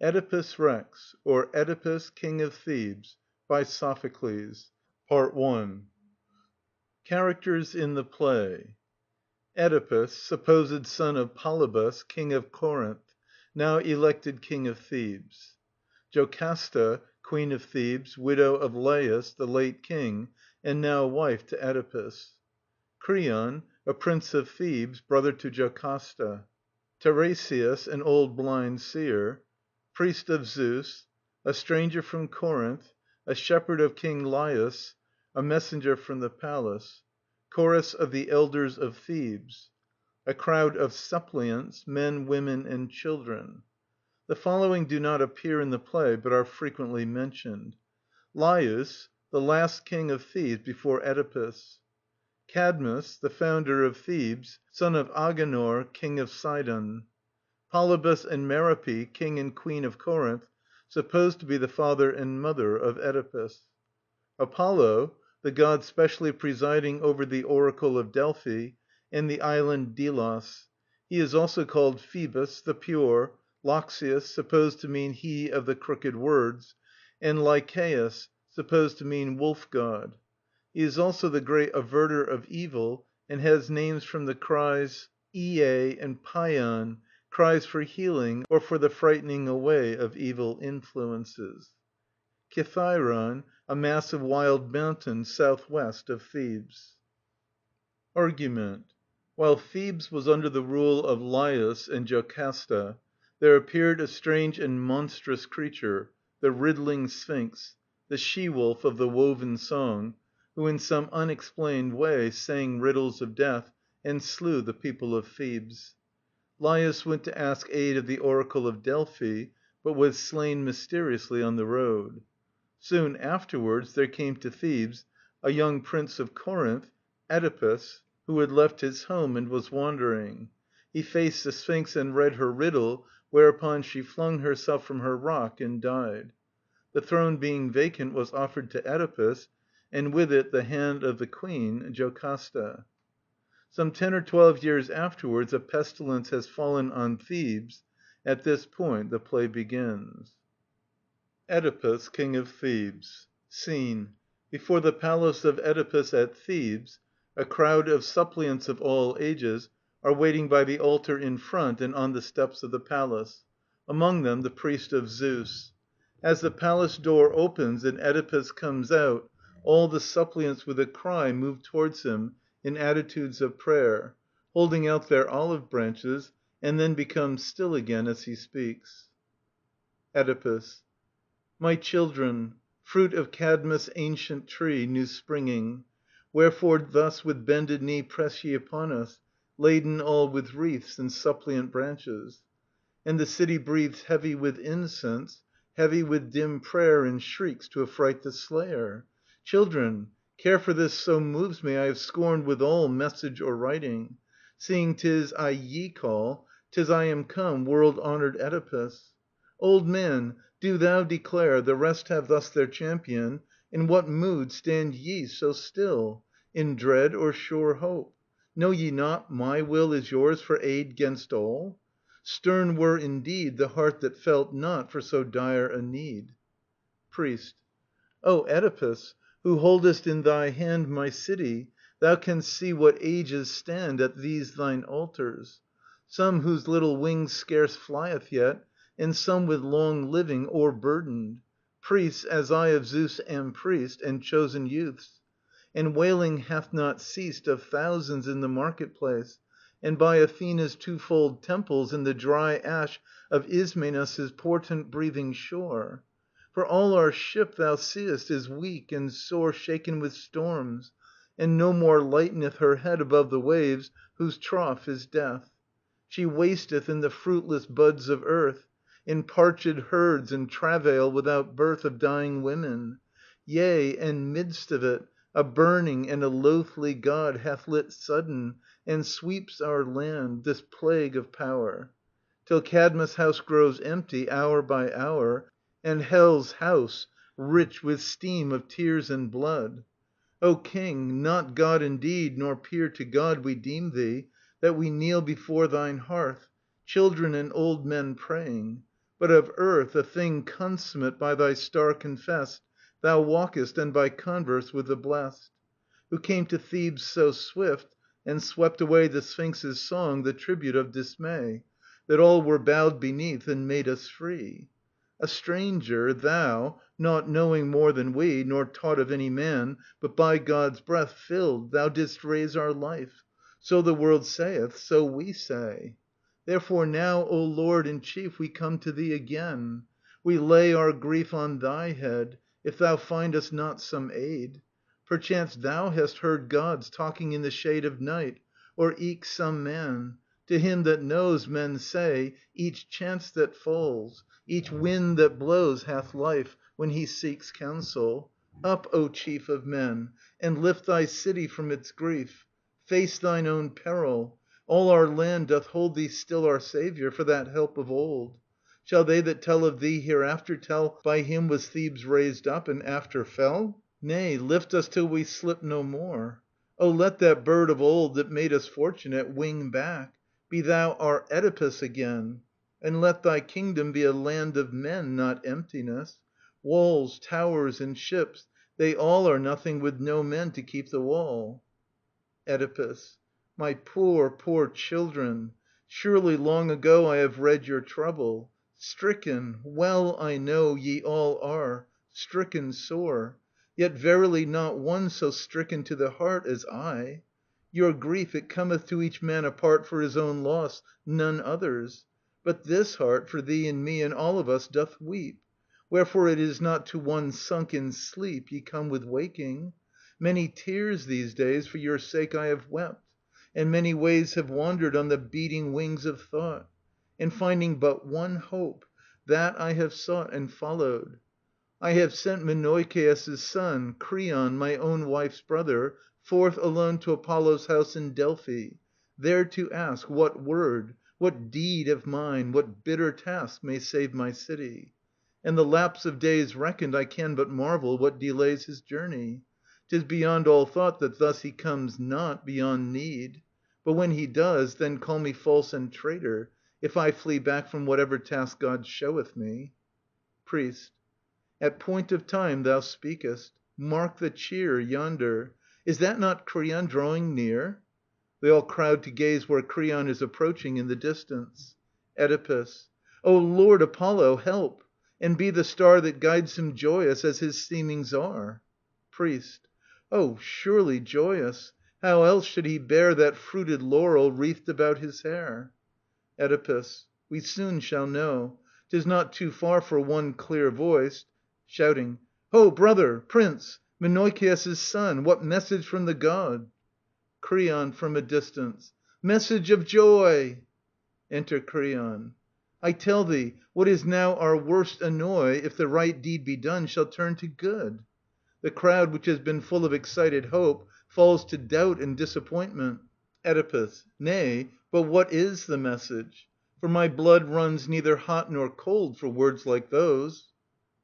Oedipus Rex, or Oedipus, King of Thebes, by Sophocles. Part I. Characters in the play. Oedipus, supposed son of Polybus, King of Corinth, now elected King of Thebes. Jocasta, Queen of Thebes, widow of Laius, the late king, and now wife to Oedipus. Creon, a prince of Thebes, brother to Jocasta. Tiresias, an old blind seer. Priest of Zeus. A stranger from Corinth. A shepherd of King Laius. A messenger from the palace. Chorus of the elders of Thebes. A crowd of suppliants, men, women, and children. The following do not appear in the play, but are frequently mentioned. Laius, the last king of Thebes before Oedipus. Cadmus, the founder of Thebes, son of Agenor, king of Sidon. Polybus and Merope, king and queen of Corinth, supposed to be the father and mother of Oedipus. Apollo, the god specially presiding over the oracle of Delphi and the island Delos. He is also called Phoebus, the pure, Loxias, supposed to mean he of the crooked words, and Lycaeus, supposed to mean wolf god. He is also the great averter of evil, and has names from the cries Ie and Paion, cries for healing or for the frightening away of evil influences. Kithairon, a mass of wild mountains southwest of Thebes. Argument. While Thebes was under the rule of Laius and Jocasta, there appeared a strange and monstrous creature, the riddling Sphinx, the she-wolf of the woven song, who in some unexplained way sang riddles of death and slew the people of Thebes. Laius went to ask aid of the oracle of Delphi, but was slain mysteriously on the road. Soon afterwards there came to Thebes a young prince of Corinth, Oedipus, who had left his home and was wandering. He faced the Sphinx and read her riddle, whereupon she flung herself from her rock and died. The throne being vacant was offered to Oedipus, and with it the hand of the queen, Jocasta. Some 10 or 12 years afterwards a pestilence has fallen on Thebes. At this point the play begins. Oedipus, King of Thebes. Scene. Before the palace of Oedipus at Thebes, a crowd of suppliants of all ages are waiting by the altar in front and on the steps of the palace, among them the priest of Zeus. As the palace door opens and Oedipus comes out, all the suppliants with a cry move towards him in attitudes of prayer, holding out their olive branches, and then become still again as he speaks. Oedipus. My children, fruit of Cadmus' ancient tree, new springing, wherefore thus with bended knee press ye upon us, laden all with wreaths and suppliant branches? And the city breathes heavy with incense, heavy with dim prayer and shrieks to affright the slayer. Children, care for this so moves me, I have scorned withal message or writing. Seeing 'tis I ye call, 'tis I am come, world‐honored Oedipus. Old man, do thou declare, the rest have thus their champion, in what mood stand ye so still, in dread or sure hope? Know ye not my will is yours for aid 'gainst all? Stern were indeed the heart that felt not for so dire a need. Priest. O Oedipus, who holdest in thy hand my city, thou canst see what ages stand at these thine altars, some whose little wings scarce flieth yet, and some with long living o'erburdened, priests, as I of Zeus am priest, and chosen youths. And wailing hath not ceased of thousands in the market‐place, and by Athena's twofold temples in the dry ash of Ismenus' portent‐breathing shore. For all our ship, thou seest, is weak and sore shaken with storms, and no more lighteneth her head above the waves, whose trough is death. She wasteth in the fruitless buds of earth, in parched herds and travail without birth of dying women. Yea, and midst of it, a burning and a loathly god hath lit sudden, and sweeps our land, this plague of power. Till Cadmus' house grows empty, hour by hour, and Hell's house, rich with steam of tears and blood. O King, not god indeed, nor peer to God, we deem thee, that we kneel before thine hearth, children and old men praying. But of earth, a thing consummate by thy star confessed, thou walkest, and by converse with the blest. Who came to Thebes so swift, and swept away the Sphinx's song, the tribute of dismay, that all were bowed beneath, and made us free. A stranger, thou, naught knowing more than we, nor taught of any man, but by God's breath filled, thou didst raise our life. So the world saith, so we say. Therefore now, O Lord and Chief, we come to thee again. We lay our grief on thy head, if thou find us not some aid. Perchance thou hast heard gods talking in the shade of night, or eke some man. To him that knows, men say, each chance that falls, each wind that blows hath life, when he seeks counsel. Up, O chief of men, and lift thy city from its grief. Face thine own peril. All our land doth hold thee still our saviour, for that help of old. Shall they that tell of thee hereafter tell, by him was Thebes raised up, and after fell? Nay, lift us till we slip no more. Oh, let that bird of old that made us fortunate wing back. Be thou our Oedipus again. And let thy kingdom be a land of men, not emptiness. Walls, towers, and ships, they all are nothing with no men to keep the wall. Oedipus. My poor, poor children, surely long ago I have read your trouble. Stricken, well I know, ye all are, stricken sore. Yet verily not one so stricken to the heart as I. Your grief, it cometh to each man apart for his own loss, none other's. But this heart for thee and me and all of us doth weep. Wherefore it is not to one sunk in sleep ye come with waking. Many tears these days for your sake I have wept, and many ways have wandered on the beating wings of thought. And finding but one hope, that I have sought and followed. I have sent Menoikeus' son, Creon, my own wife's brother, forth alone to Apollo's house in Delphi, there to ask what word, what deed of mine, what bitter task may save my city. And the lapse of days reckoned, I can but marvel what delays his journey. 'Tis beyond all thought that thus he comes not, beyond need. But when he does, then call me false and traitor, if I flee back from whatever task God showeth me. Priest. At point of time thou speakest. Mark the cheer Yonder. Is that not Creon drawing near? They all crowd to gaze where Creon is approaching in the distance. Oedipus. O Lord Apollo, help! And be the star that guides him joyous as his seemings are. Priest. Oh, surely joyous. How else should he bear that fruited laurel wreathed about his hair? Oedipus. We soon shall know. 'Tis not too far for one clear voiced. Shouting. Ho, brother, prince, Menoikeus' son, what message from the god? Creon from a distance. Message of joy! Enter Creon. I tell thee, what is now our worst annoy, if the right deed be done, shall turn to good. The crowd, which has been full of excited hope, falls to doubt and disappointment. Oedipus. Nay, but what is the message? For my blood runs neither hot nor cold for words like those.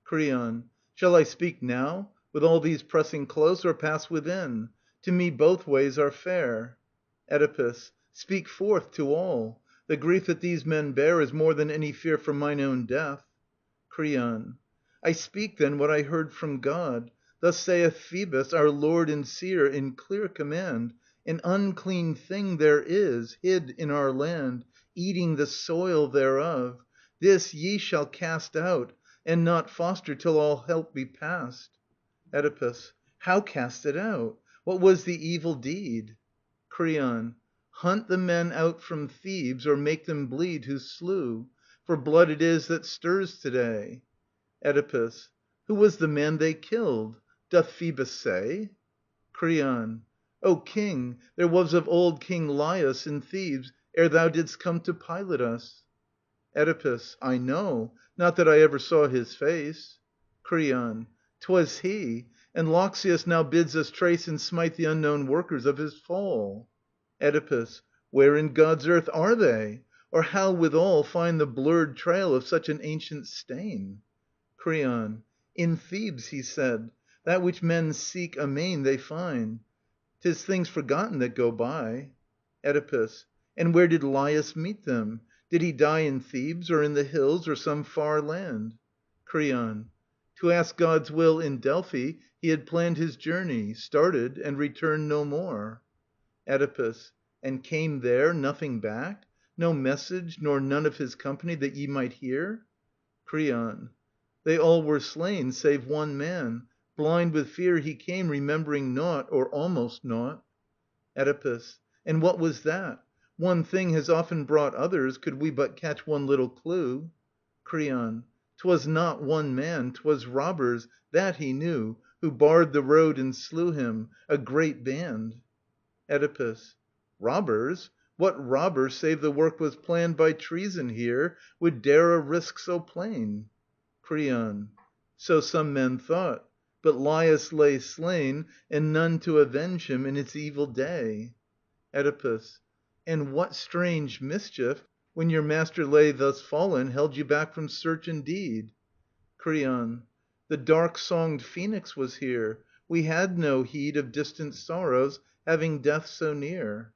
Creon. Shall I speak now, with all these pressing close, or pass within? To me both ways are fair. Oedipus. Speak forth to all. The grief that these men bear is more than any fear for mine own death. Creon. I speak then what I heard from God. Thus saith Thebes, our lord and seer, in clear command, an unclean thing there is, hid in our land, eating the soil thereof. This ye shall cast out, and not foster till all help be past. Oedipus. How cast it out? What was the evil deed? Creon. Hunt the men out from Thebes, or make them bleed who slew. For blood it is that stirs to day. Oedipus. Who was the man they killed? Doth Phoebus say? Creon. O king, there was of old King Laius in Thebes, ere thou didst come to pilot us. Oedipus. I know, not that I ever saw his face. Creon. 'Twas he, and Loxias now bids us trace and smite the unknown workers of his fall. Oedipus. Where in God's earth are they? Or how withal find the blurred trail of such an ancient stain? Creon. In Thebes, he said. That which men seek amain they find. 'Tis things forgotten that go by. Oedipus. And where did Laius meet them? Did he die in Thebes, or in the hills, or some far land? Creon. To ask God's will in Delphi he had planned his journey, started, and returned no more. Oedipus. And came there nothing back? No message, nor none of his company that ye might hear? Creon. They all were slain, save one man. Blind with fear he came, remembering naught, or almost naught. Oedipus. And what was that? One thing has often brought others, could we but catch one little clue. Creon. 'Twas not one man, 'twas robbers, that he knew, who barred the road and slew him, a great band. Oedipus. Robbers? What robber, save the work was planned By treason here, would dare a risk so plain? Creon. So some men thought. But Laius lay slain, and none to avenge him in its evil day. Oedipus. And what strange mischief, when your master lay thus fallen, held you back from search and deed? Creon. The dark‐songed Phoenix was here. We had no heed Of distant sorrows, having death so near.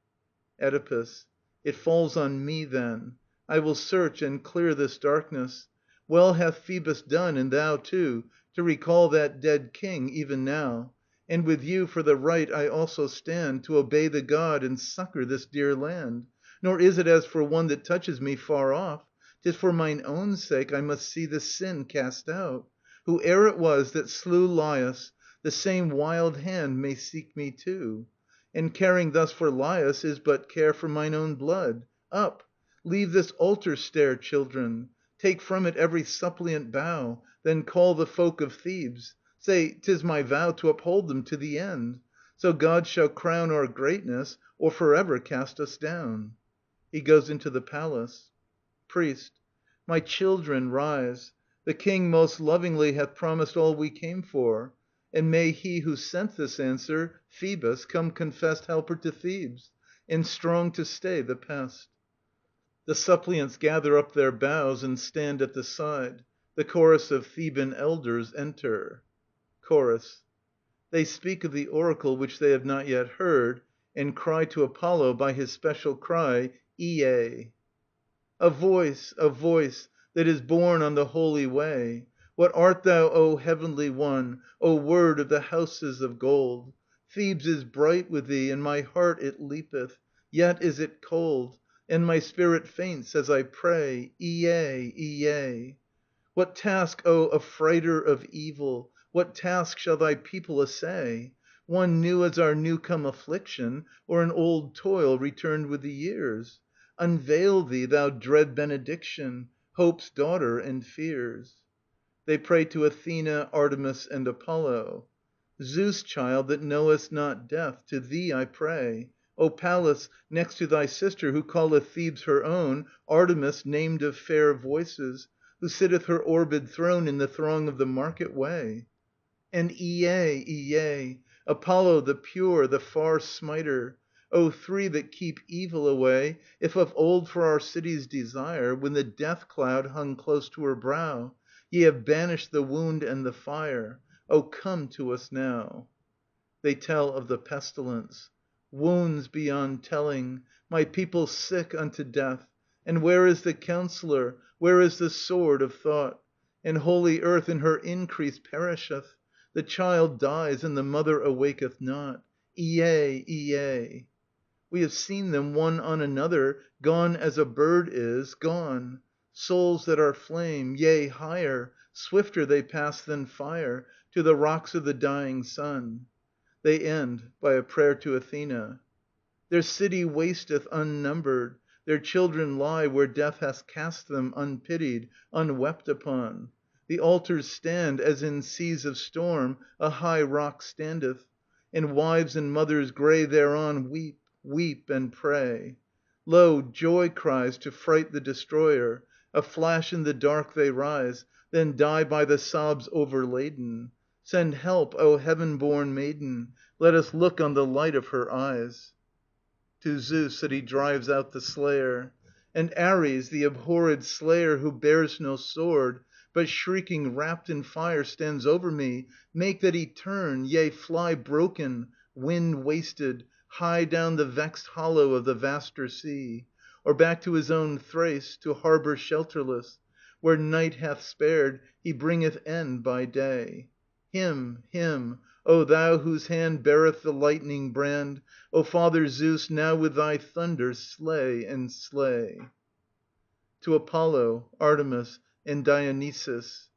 Oedipus. It falls on me then. I will search and clear this darkness. Well hath Phoebus done, and thou too, to recall that dead king even now. And with you for the right I also stand, to obey the God and succour this dear land. Nor is it as for one that touches me far off. 'Tis for mine own sake I must see this sin cast out. Whoe'er it was that slew Laius, the same wild hand may seek me too. And caring thus for Laius is but care for mine own blood. Up! Leave this altar stair, children. Take from it every suppliant bough, then call the folk of Thebes. Say, 'tis my vow to uphold them to the end. So God shall crown our greatness, or forever cast us down. [He goes into the palace. Priest. My children, rise. The king most lovingly hath promised all we came for. And may he who sent this answer, Phoebus, come confessed helper to Thebes, and strong to stay the pest. The suppliants gather up their boughs and stand at the side. The chorus of Theban elders enter. Chorus. They speak of the oracle which they have not yet heard, and cry to Apollo by his special cry, Ie. A voice that is borne on the holy way. What art thou, O heavenly one, O word of the houses of gold? Thebes is bright with thee, and my heart it leapeth, yet is it cold, and my spirit faints as I pray, Ie, Ie. What task, O affrighter of evil, what task shall thy people essay? One new as our new come affliction, or an old toil returned with the years? Unveil thee, thou dread benediction, Hope's daughter and fears. They pray to Athena, Artemis, and Apollo. Zeus, child, that knowest not death, to thee I pray. O Pallas, next to thy sister, who calleth Thebes her own, Artemis, named of fair voices, who sitteth her orbed throne in the throng of the market way. And Ie, Apollo the pure, the far smiter, O three that keep evil away, if of old for our city's desire, when the death cloud hung close to her brow, ye have banished the wound and the fire, O come to us now. They tell of the pestilence. Wounds beyond telling, my people sick unto death. And where is the counsellor? Where is the sword of thought? And holy earth in her increase perisheth. The child dies, and the mother awaketh not. Ie. We have seen them one on another, gone as a bird is, gone. Souls that are flame, yea, higher, swifter they pass than fire, to the rocks of the dying sun. They end by a prayer to Athena. Their city wasteth unnumbered. Their children lie where death hath cast them, unpitied, unwept upon. The altars stand as in seas of storm a high rock standeth, and wives and mothers grey thereon weep and pray. Lo, joy cries to fright the destroyer. A flash in the dark they rise, then die by the sobs overladen. Send help, O heaven-born maiden. Let us look on the light of her eyes. To Zeus that he drives out the slayer. And Ares, the abhorred slayer who bears no sword, but shrieking, wrapped in fire, stands over me. Make that he turn, yea, fly broken, wind wasted, high down the vexed hollow of the vaster sea. or back to his own Thrace, to harbour shelterless, where night hath spared, he bringeth end by day. Him, O thou whose hand beareth the lightning brand, O Father Zeus, now with thy thunder slay and slay. To Apollo, Artemis, and Dionysus.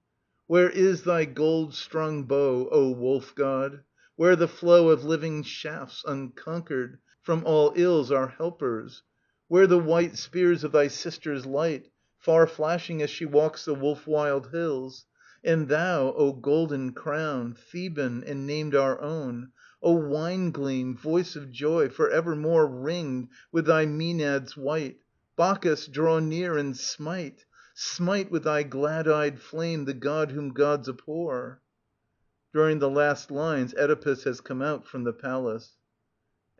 Where is thy gold‐strung bow, O Wolf god? Where the flow of living shafts unconquered, from all ills our helpers? Where the white spears of thy sister's light, far flashing as she walks the wolf‐wild hills? And thou, O golden crown, Theban and named our own, O wine‐gleam, voice of joy, for evermore ringed with thy Mænads white, Bacchus, draw near and smite! Smite with thy glad‐eyed flame the god whom gods abhor. During the last lines Oedipus has come out from the palace.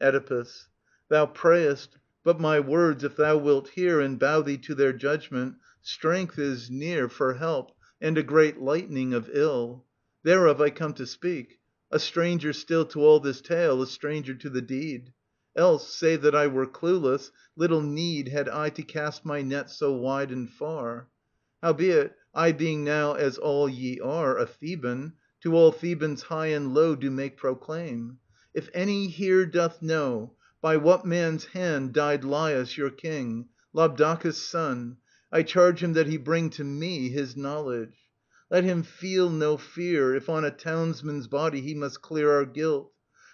Oedipus. Thou prayest, but my words, if thou wilt hear And bow thee to their judgment, strength is near For help, and a great lightening of ill. Thereof I come to speak, a stranger still To all this tale, a stranger to the deed. Else, save that I were clueless, little need Had I to cast my net so wide and far. Howbeit, I being now, as all ye are, A Theban, to all Thebans high and low Do make proclaim. If any here doth know By what man's hand died Laius your king, Labdacus' son, I charge him that he bring to me his knowledge. Let him feel no fear, if on a townsman's body He must clear our guilt.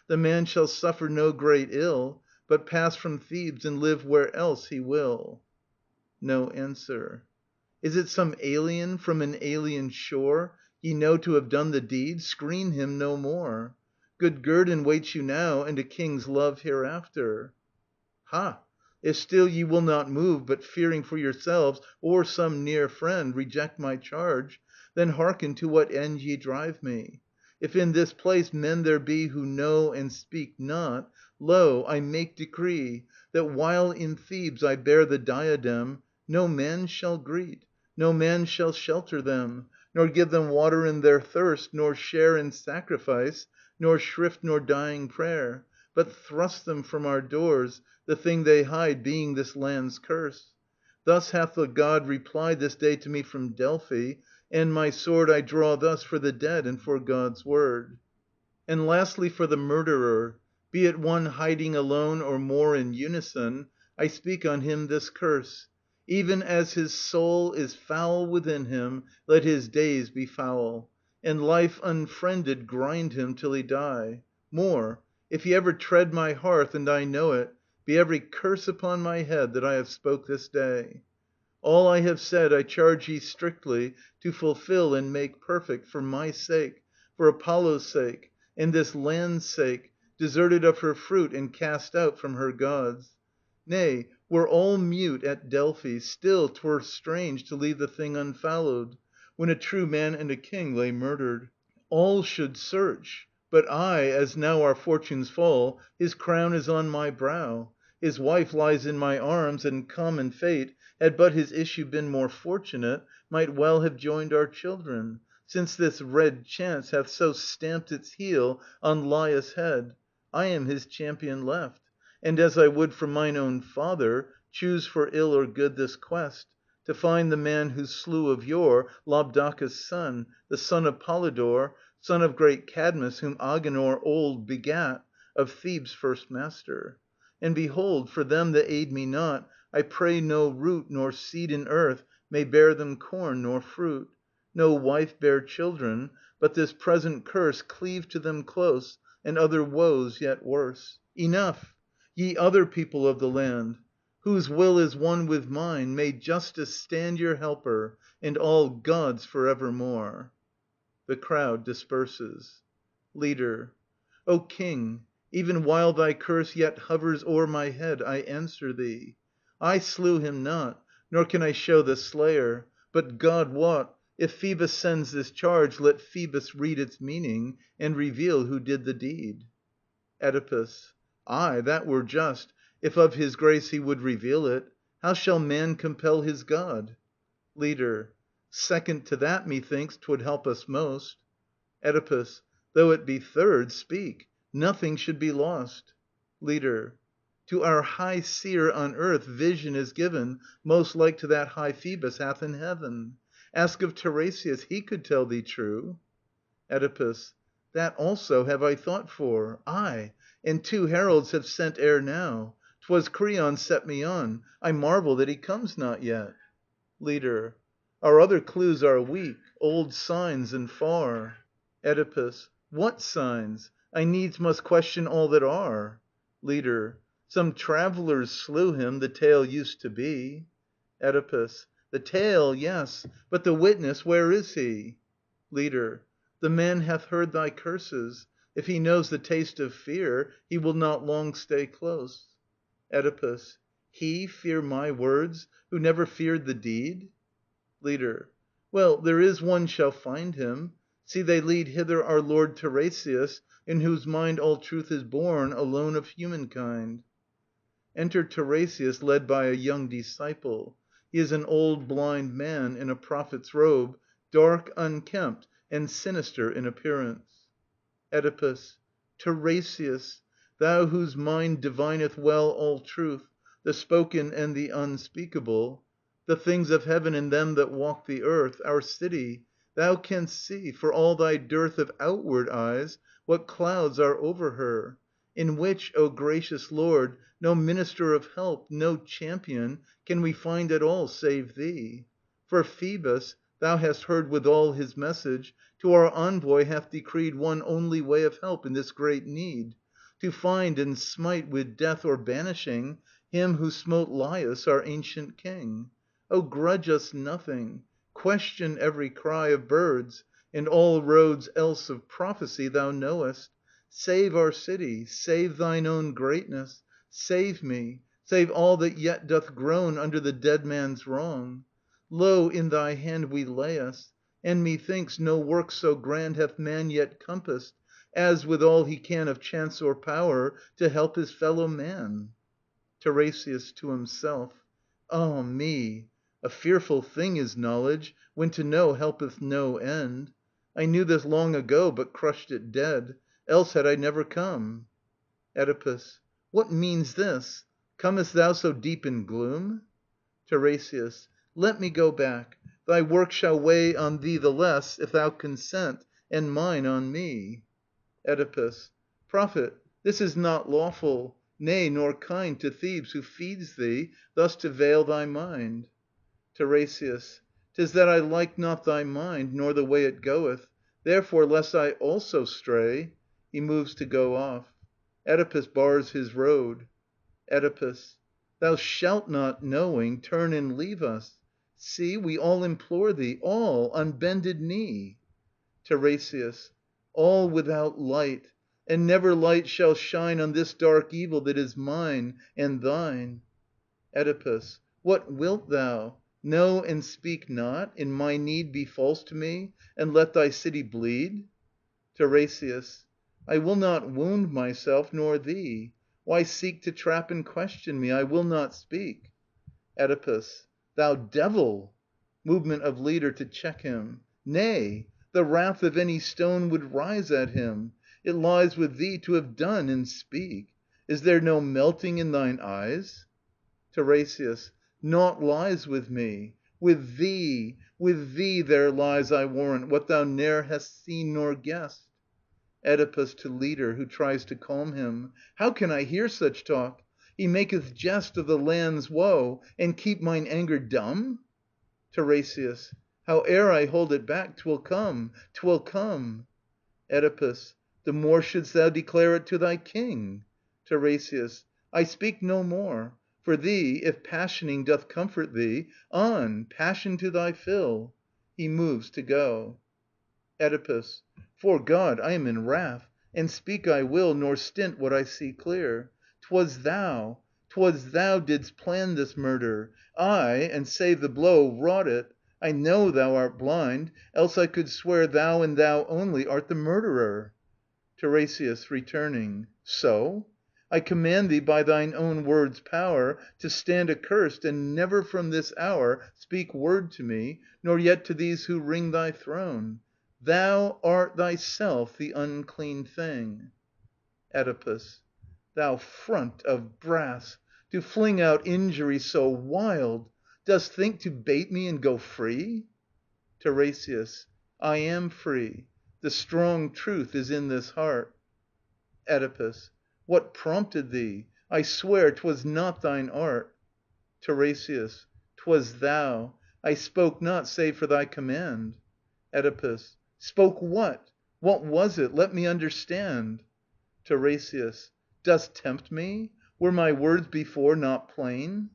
The man shall suffer no great ill, But pass from Thebes and live where else he will. No answer. Is it some alien from an alien shore Ye know to have done the deed? Screen him no more. Good guerdon waits you now, and a king's love hereafter. Ha! If still ye will not move, but fearing for yourselves Or some near friend, reject my charge, Then hearken to what end ye drive me. If in this place men there be who know and speak not, Lo, I make decree That while in Thebes I bear the diadem, No man shall greet, no man shall shelter them, Nor give them water in their thirst, nor share In sacrifice, nor shrift nor dying prayer, But thrust them from our doors, the thing they hide Being this land's curse. Thus hath the god replied This day to me from Delphi, and my sword I draw thus for the dead and for God's word. And lastly for the murderer, be it one Hiding alone or more in unison, I speak on him this curse: even as his soul is foul within him, let his days be foul, and life unfriended grind him till he die. More, if he ever tread my hearth, and I know it, be every curse upon my head that I have spoke this day. All I have said I charge ye strictly to fulfil and make perfect, for my sake, for Apollo's sake, and this land's sake, deserted of her fruit and cast out from her gods. Nay, were all mute at Delphi, still 'twere strange to leave the thing unfallowed, when a true man and a king lay murdered. All should search, but I, as now our fortunes fall, his crown is on my brow, his wife lies in my arms, and common fate, had but his issue been more fortunate, might well have joined our children, since this red chance hath so stamped its heel on Laius' head. I am his champion left, and as I would for mine own father, choose for ill or good this quest, to find the man who slew of yore Labdacus' son, the son of Polydor, son of great Cadmus, whom Agenor old begat, of Thebes first master. And behold, for them that aid me not, I pray no root nor seed in earth may bear them corn nor fruit, no wife bear children, but this present curse cleave to them close, and other woes yet worse. Enough, ye other people of the land, whose will is one with mine, may justice stand your helper, and all gods for evermore. The crowd disperses. Leader. O king, even while thy curse yet hovers o'er my head, I answer thee. I slew him not, nor can I show the slayer. But God wot, if Phoebus sends this charge, let Phoebus read its meaning, and reveal who did the deed. Oedipus. Aye, that were just, if of his grace he would reveal it. How shall man compel his God? Leader. Second to that, methinks, 'twould help us most. Oedipus. Though it be third, speak. Nothing should be lost. Leader. To our high seer on earth vision is given most like to that high Thebes hath in heaven. Ask of Tiresias, he could tell thee true. Oedipus. That also have I thought for. Aye, and 2 heralds have sent ere now. 'Twas Creon set me on. I marvel that he comes not yet. Leader. Our other clues are weak, old signs and far. Oedipus. What signs? I needs must question all that are. Leader. Some travellers slew him, the tale used to be. Oedipus. The tale, yes, but the witness, where is he? Leader. The man hath heard thy curses. If he knows the taste of fear, he will not long stay close. Oedipus. He fear my words, who never feared the deed? Leader. Well, there is one shall find him. See, they lead hither our lord Tiresias, in whose mind all truth is born, alone of humankind. Enter Tiresias, led by a young disciple. He is an old blind man in a prophet's robe, dark, unkempt, and sinister in appearance. Oedipus. Tiresias, thou whose mind divineth well all truth, the spoken and the unspeakable, the things of heaven and them that walk the earth, our city, thou canst see, for all thy dearth of outward eyes, what clouds are over her, in which, O gracious Lord, no minister of help, no champion, can we find at all save thee. For Phoebus, thou hast heard withal his message, to our envoy hath decreed one only way of help in this great need, to find and smite with death or banishing him who smote Laius, our ancient king. O grudge us nothing, question every cry of birds, and all roads else of prophecy thou knowest. Save our city, save thine own greatness, save me, save all that yet doth groan under the dead man's wrong. Lo, in thy hand we lay us, and methinks no work so grand hath man yet compassed, as, with all he can of chance or power, to help his fellow man. Tiresias (to himself). Ah me! A fearful thing is knowledge, when to know helpeth no end. I knew this long ago, but crushed it dead, else had I never come. Oedipus. What means this? Comest thou so deep in gloom? Tiresias. Let me go back. Thy work shall weigh on thee the less, if thou consent, and mine on me. Oedipus. Prophet, this is not lawful, nay, nor kind to Thebes, who feeds thee, thus to veil thy mind. Tiresias. 'Tis that I like not thy mind, nor the way it goeth. Therefore, lest I also stray. [He moves to go off. Oedipus bars his road. Oedipus. Thou shalt not, knowing, turn and leave us. See, we all implore thee, all, on bended knee. Tiresias. All without light, and never light shall shine on this dark evil that is mine and thine. Oedipus. What wilt thou? Know and speak not, in my need be false to me, and let thy city bleed? Tiresias. I will not wound myself nor thee. Why seek to trap and question me? I will not speak. Oedipus. Thou devil! Movement of Leader to check him. Nay, the wrath of any stone would rise at him. It lies with thee to have done and speak. Is there no melting in thine eyes? Tiresias. Naught lies with me. With thee there lies, I warrant, what thou ne'er hast seen nor guessed. Oedipus (to Leader, who tries to calm him). How can I hear such talk? He maketh jest of the land's woe, and keep mine anger dumb? Tiresias. Howe'er I hold it back, 'twill come, 'twill come. Oedipus. The more shouldst thou declare it to thy king. Tiresias. I speak no more. For thee, if passioning doth comfort thee, on, passion to thy fill. [He moves to go. Oedipus. 'Fore God, I am in wrath, and speak I will, nor stint what I see clear. 'Twas thou didst plan this murder. I, and save the blow, wrought it. I know thou art blind, else I could swear thou and thou only art the murderer. Tiresias (returning). So? I command thee by thine own word's power to stand accursed and never from this hour speak word to me, nor yet to these who ring thy throne. Thou art thyself the unclean thing. Oedipus. Thou front of brass, to fling out injury so wild, dost think to bait me and go free? TiRESIAS. I am free. The strong truth is in this heart. Oedipus. What prompted thee? I swear 'twas not thine art. TiRESIAS. 'Twas thou. I spoke not, save for thy command. Oedipus. Spoke what? What was it? Let me understand. TiRESIAS. Dost tempt me? Were my words before not plain?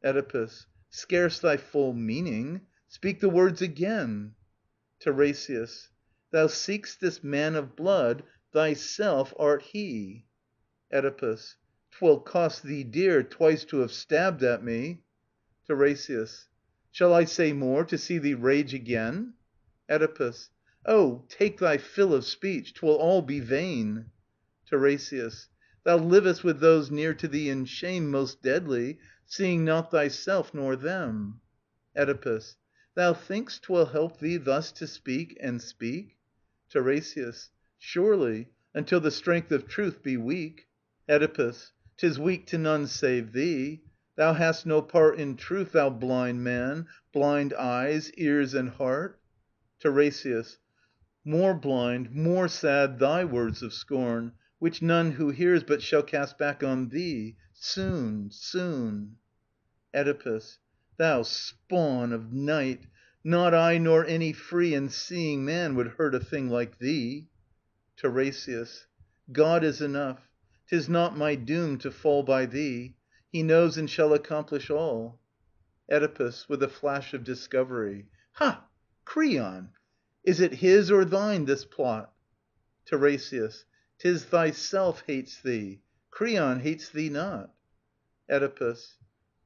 Oedipus. Scarce thy full meaning. Speak the words again. TiRESIAS. Thou seek'st this man of blood, thyself art he. Oedipus. 'Twill cost thee dear twice to have stabbed at me. TiRESIAS. Shall I say more, to see thee rage again? Oedipus. Oh, take thy fill of speech. 'Twill all be vain. TiRESIAS. Thou livest with those near to thee in shame Most deadly, seeing not thyself nor them. Oedipus. Thou think'st 'twill help thee thus to speak and speak? TiRESIAS. Surely, until the strength of truth be weak. Oedipus. 'Tis weak to none save thee. Thou hast no part in truth, thou blind man, blind eyes, ears and heart. TiRESIAS. More blind, more sad thy words of scorn, which none who hears but shall cast back on thee, soon, soon. Oedipus. Thou spawn of night, not I nor any free and seeing man would hurt a thing like thee. TiRESIAS. God is enough. 'Tis not my doom to fall by thee. He knows and shall accomplish all. Oedipus (with a flash of discovery). Ha! Creon! Is it his or thine, this plot? TiRESIAS. 'Tis thyself hates thee. Creon hates thee not. Oedipus.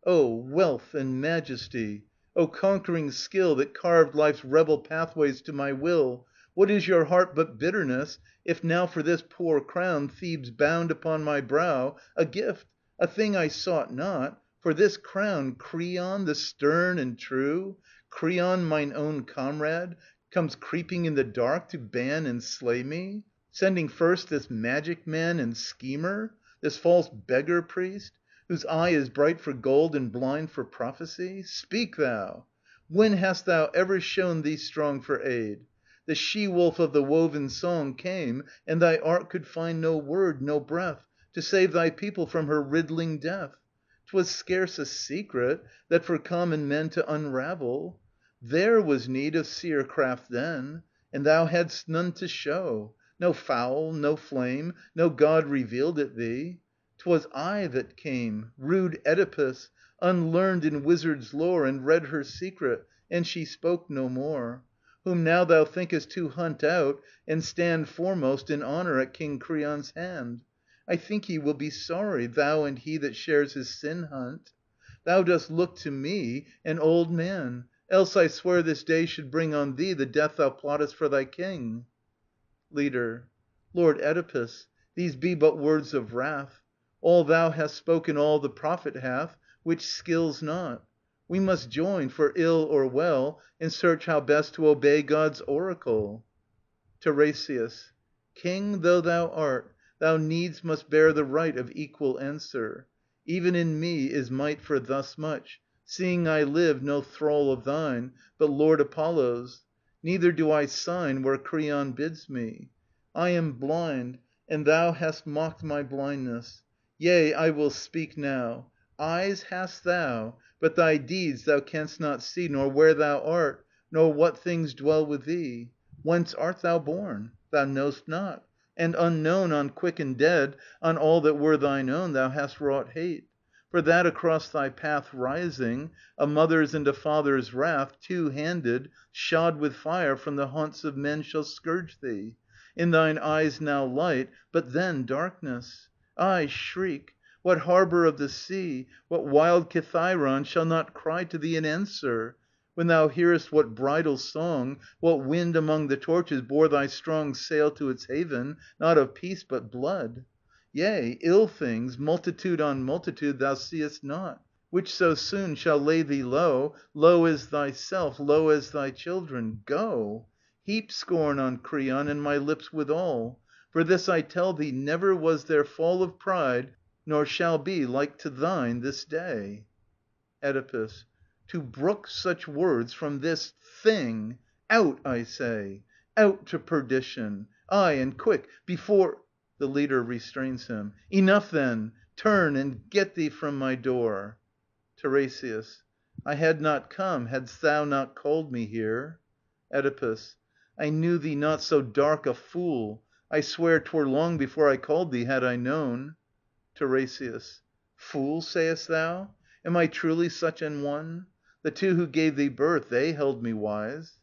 O wealth and majesty, O conquering skill That carved life's rebel pathways to my will, What is your heart but bitterness, if now For this poor crown Thebes bound upon my brow A gift, a thing I sought not, for this crown Creon, the stern and true, Creon, mine own comrade, comes creeping in the dark to ban and slay me, Sending first this magic man and schemer, This false beggar priest, whose eye is bright for gold and blind for prophecy? Speak thou! When hast thou ever shown thee strong for aid? The she-wolf of the woven song Came, and thy art could find no word, no breath, To save thy people from her riddling death. 'Twas scarce a secret, that for common men To unravel. There was need of seer craft then, And thou hadst none to show. No fowl, no flame, no god revealed it thee. 'Twas I that came, rude Oedipus, unlearned In wizard's lore, and read her secret, and she spoke no more. Whom now thou thinkest to hunt out, and stand Foremost in honour at King Creon's hand. I think ye will be sorry, thou and he That shares his sin hunt. Thou dost look to me An old man, else I swear this day should bring On thee the death thou plottest for thy king. Leader. Lord Oedipus, these be but words of wrath. All thou hast spoken all the prophet hath, Which skills not. We must join, for ill or well, In search how best to obey God's oracle. TiRESIAS. King though thou art, thou needs must bear the right Of equal answer. Even in me is might For thus much, seeing I live no thrall of thine, But Lord Apollo's. Neither do I sign Where Creon bids me. I am blind, and thou Hast mocked my blindness. Yea, I will speak now. Eyes hast thou, but thy deeds thou canst not see, Nor where thou art, nor what things dwell with thee. Whence art thou born? Thou know'st not. And unknown On quick and dead, on all that were thine own, Thou hast wrought hate. For that across thy path Rising, a mother's and a father's wrath, Two‐handed, shod with fire, from the haunts of men Shall scourge thee. In thine eyes now light, but then Darkness. Ay, shriek! What harbour of the sea, What wild Kithaeron shall not cry to thee In answer? When thou hearest what bridal song, What wind among the torches bore thy strong Sail to its haven, not of peace but blood? Yea, ill things, multitude on multitude Thou seest not, which so soon shall lay thee low, Low as thyself, low as thy children. Go! Heap scorn on Creon and my lips withal. For this I tell thee, never was there fall of pride, nor shall be like to thine this day. Oedipus. To brook such words from this thing! Out, I say! Out to perdition! Aye, and quick, before The Leader restrains him. Enough then! Turn and get thee from my door. TiRESIAS. I had not come, hadst thou not called me here. Oedipus. I knew thee not so dark a fool. I swear 'twere long before I called thee, had I known. TiRESIAS. Fool, sayest thou? Am I truly such an one? The two who gave thee birth, they held me wise.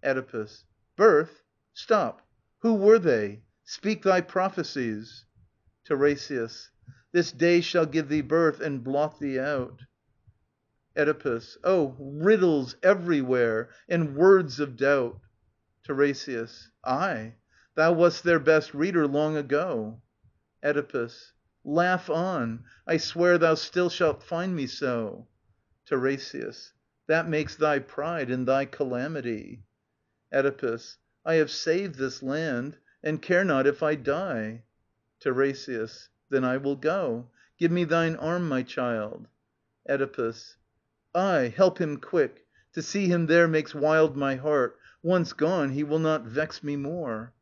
Oedipus. Birth? Stop! Who were they? Speak thy prophecies. TiRESIAS. This day shall give thee birth and blot thee out. Oedipus. Oh, riddles everywhere, and words of doubt. TiRESIAS. Aye. Thou wast their best reader long ago. Oedipus. Laugh on. I swear thou still shalt find me so. TiRESIAS. That makes thy pride and thy calamity. Oedipus. I have saved this land, and care not if I die. TiRESIAS. Then I will go. Give me thine arm, my child. Oedipus. Aye, help him quick. To see him there makes wild my heart. Once gone, he will not vex me more.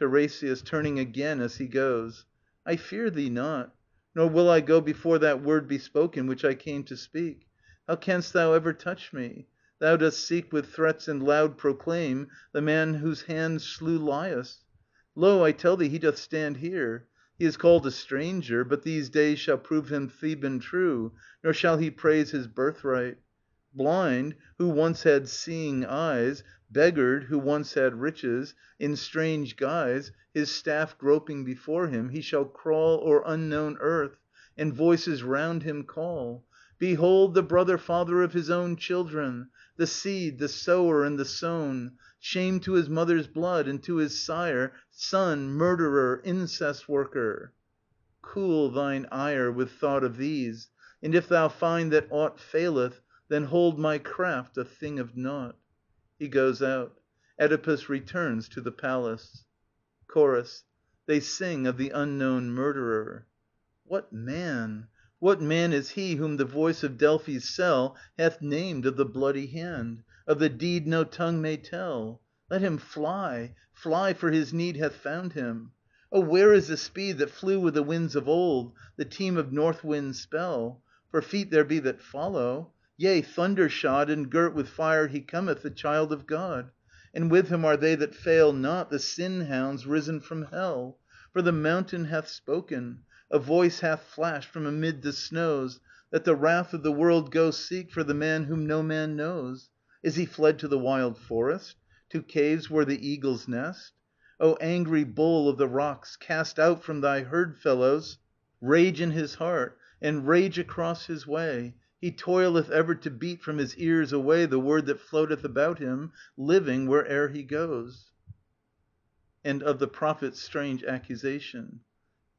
TiRESIAS (turning again as he goes). I fear thee not, nor will I go before that word be spoken which I came to speak. How canst thou ever touch me? Thou dost seek with threats and loud proclaim the man whose hand slew Laius. Lo, I tell thee, he doth stand here. He is called a stranger, but these days shall prove him Theban true, nor shall he praise his birthright. Blind, who once had seeing eyes, beggared, who once had riches, in strange guise, his staff groping before him, he shall crawl o'er unknown earth, and voices round him call: Behold the brother father of his own children, the seed, the sower and the sown, shame to his mother's blood, and to his sire, son, murderer, incest worker. Cool thine ire with thought of these, and if thou find that aught faileth, then hold my craft a thing of naught. [He goes out. Oedipus returns to the palace. Chorus. They sing of the unknown murderer. What man is he whom the voice of Delphi's cell hath named of the bloody hand, of the deed no tongue may tell? Let him fly, fly, for his need hath found him. Oh, where is the speed that flew with the winds of old, the team of North Wind's spell? For feet there be that follow. Yea, thunder shod and girt with fire he cometh, the child of God. And with him are they that fail not, the sin hounds risen from hell. For the mountain hath spoken, a voice hath flashed from amid the snows, that the wrath of the world go seek for the man whom no man knows. Is he fled to the wild forest, to caves where the eagles nest? O angry bull of the rocks, cast out from thy herd fellows rage in his heart, and rage across his way. He toileth ever to beat from his ears away the word that floateth about him, living where'er he goes. And of the prophet's strange accusation.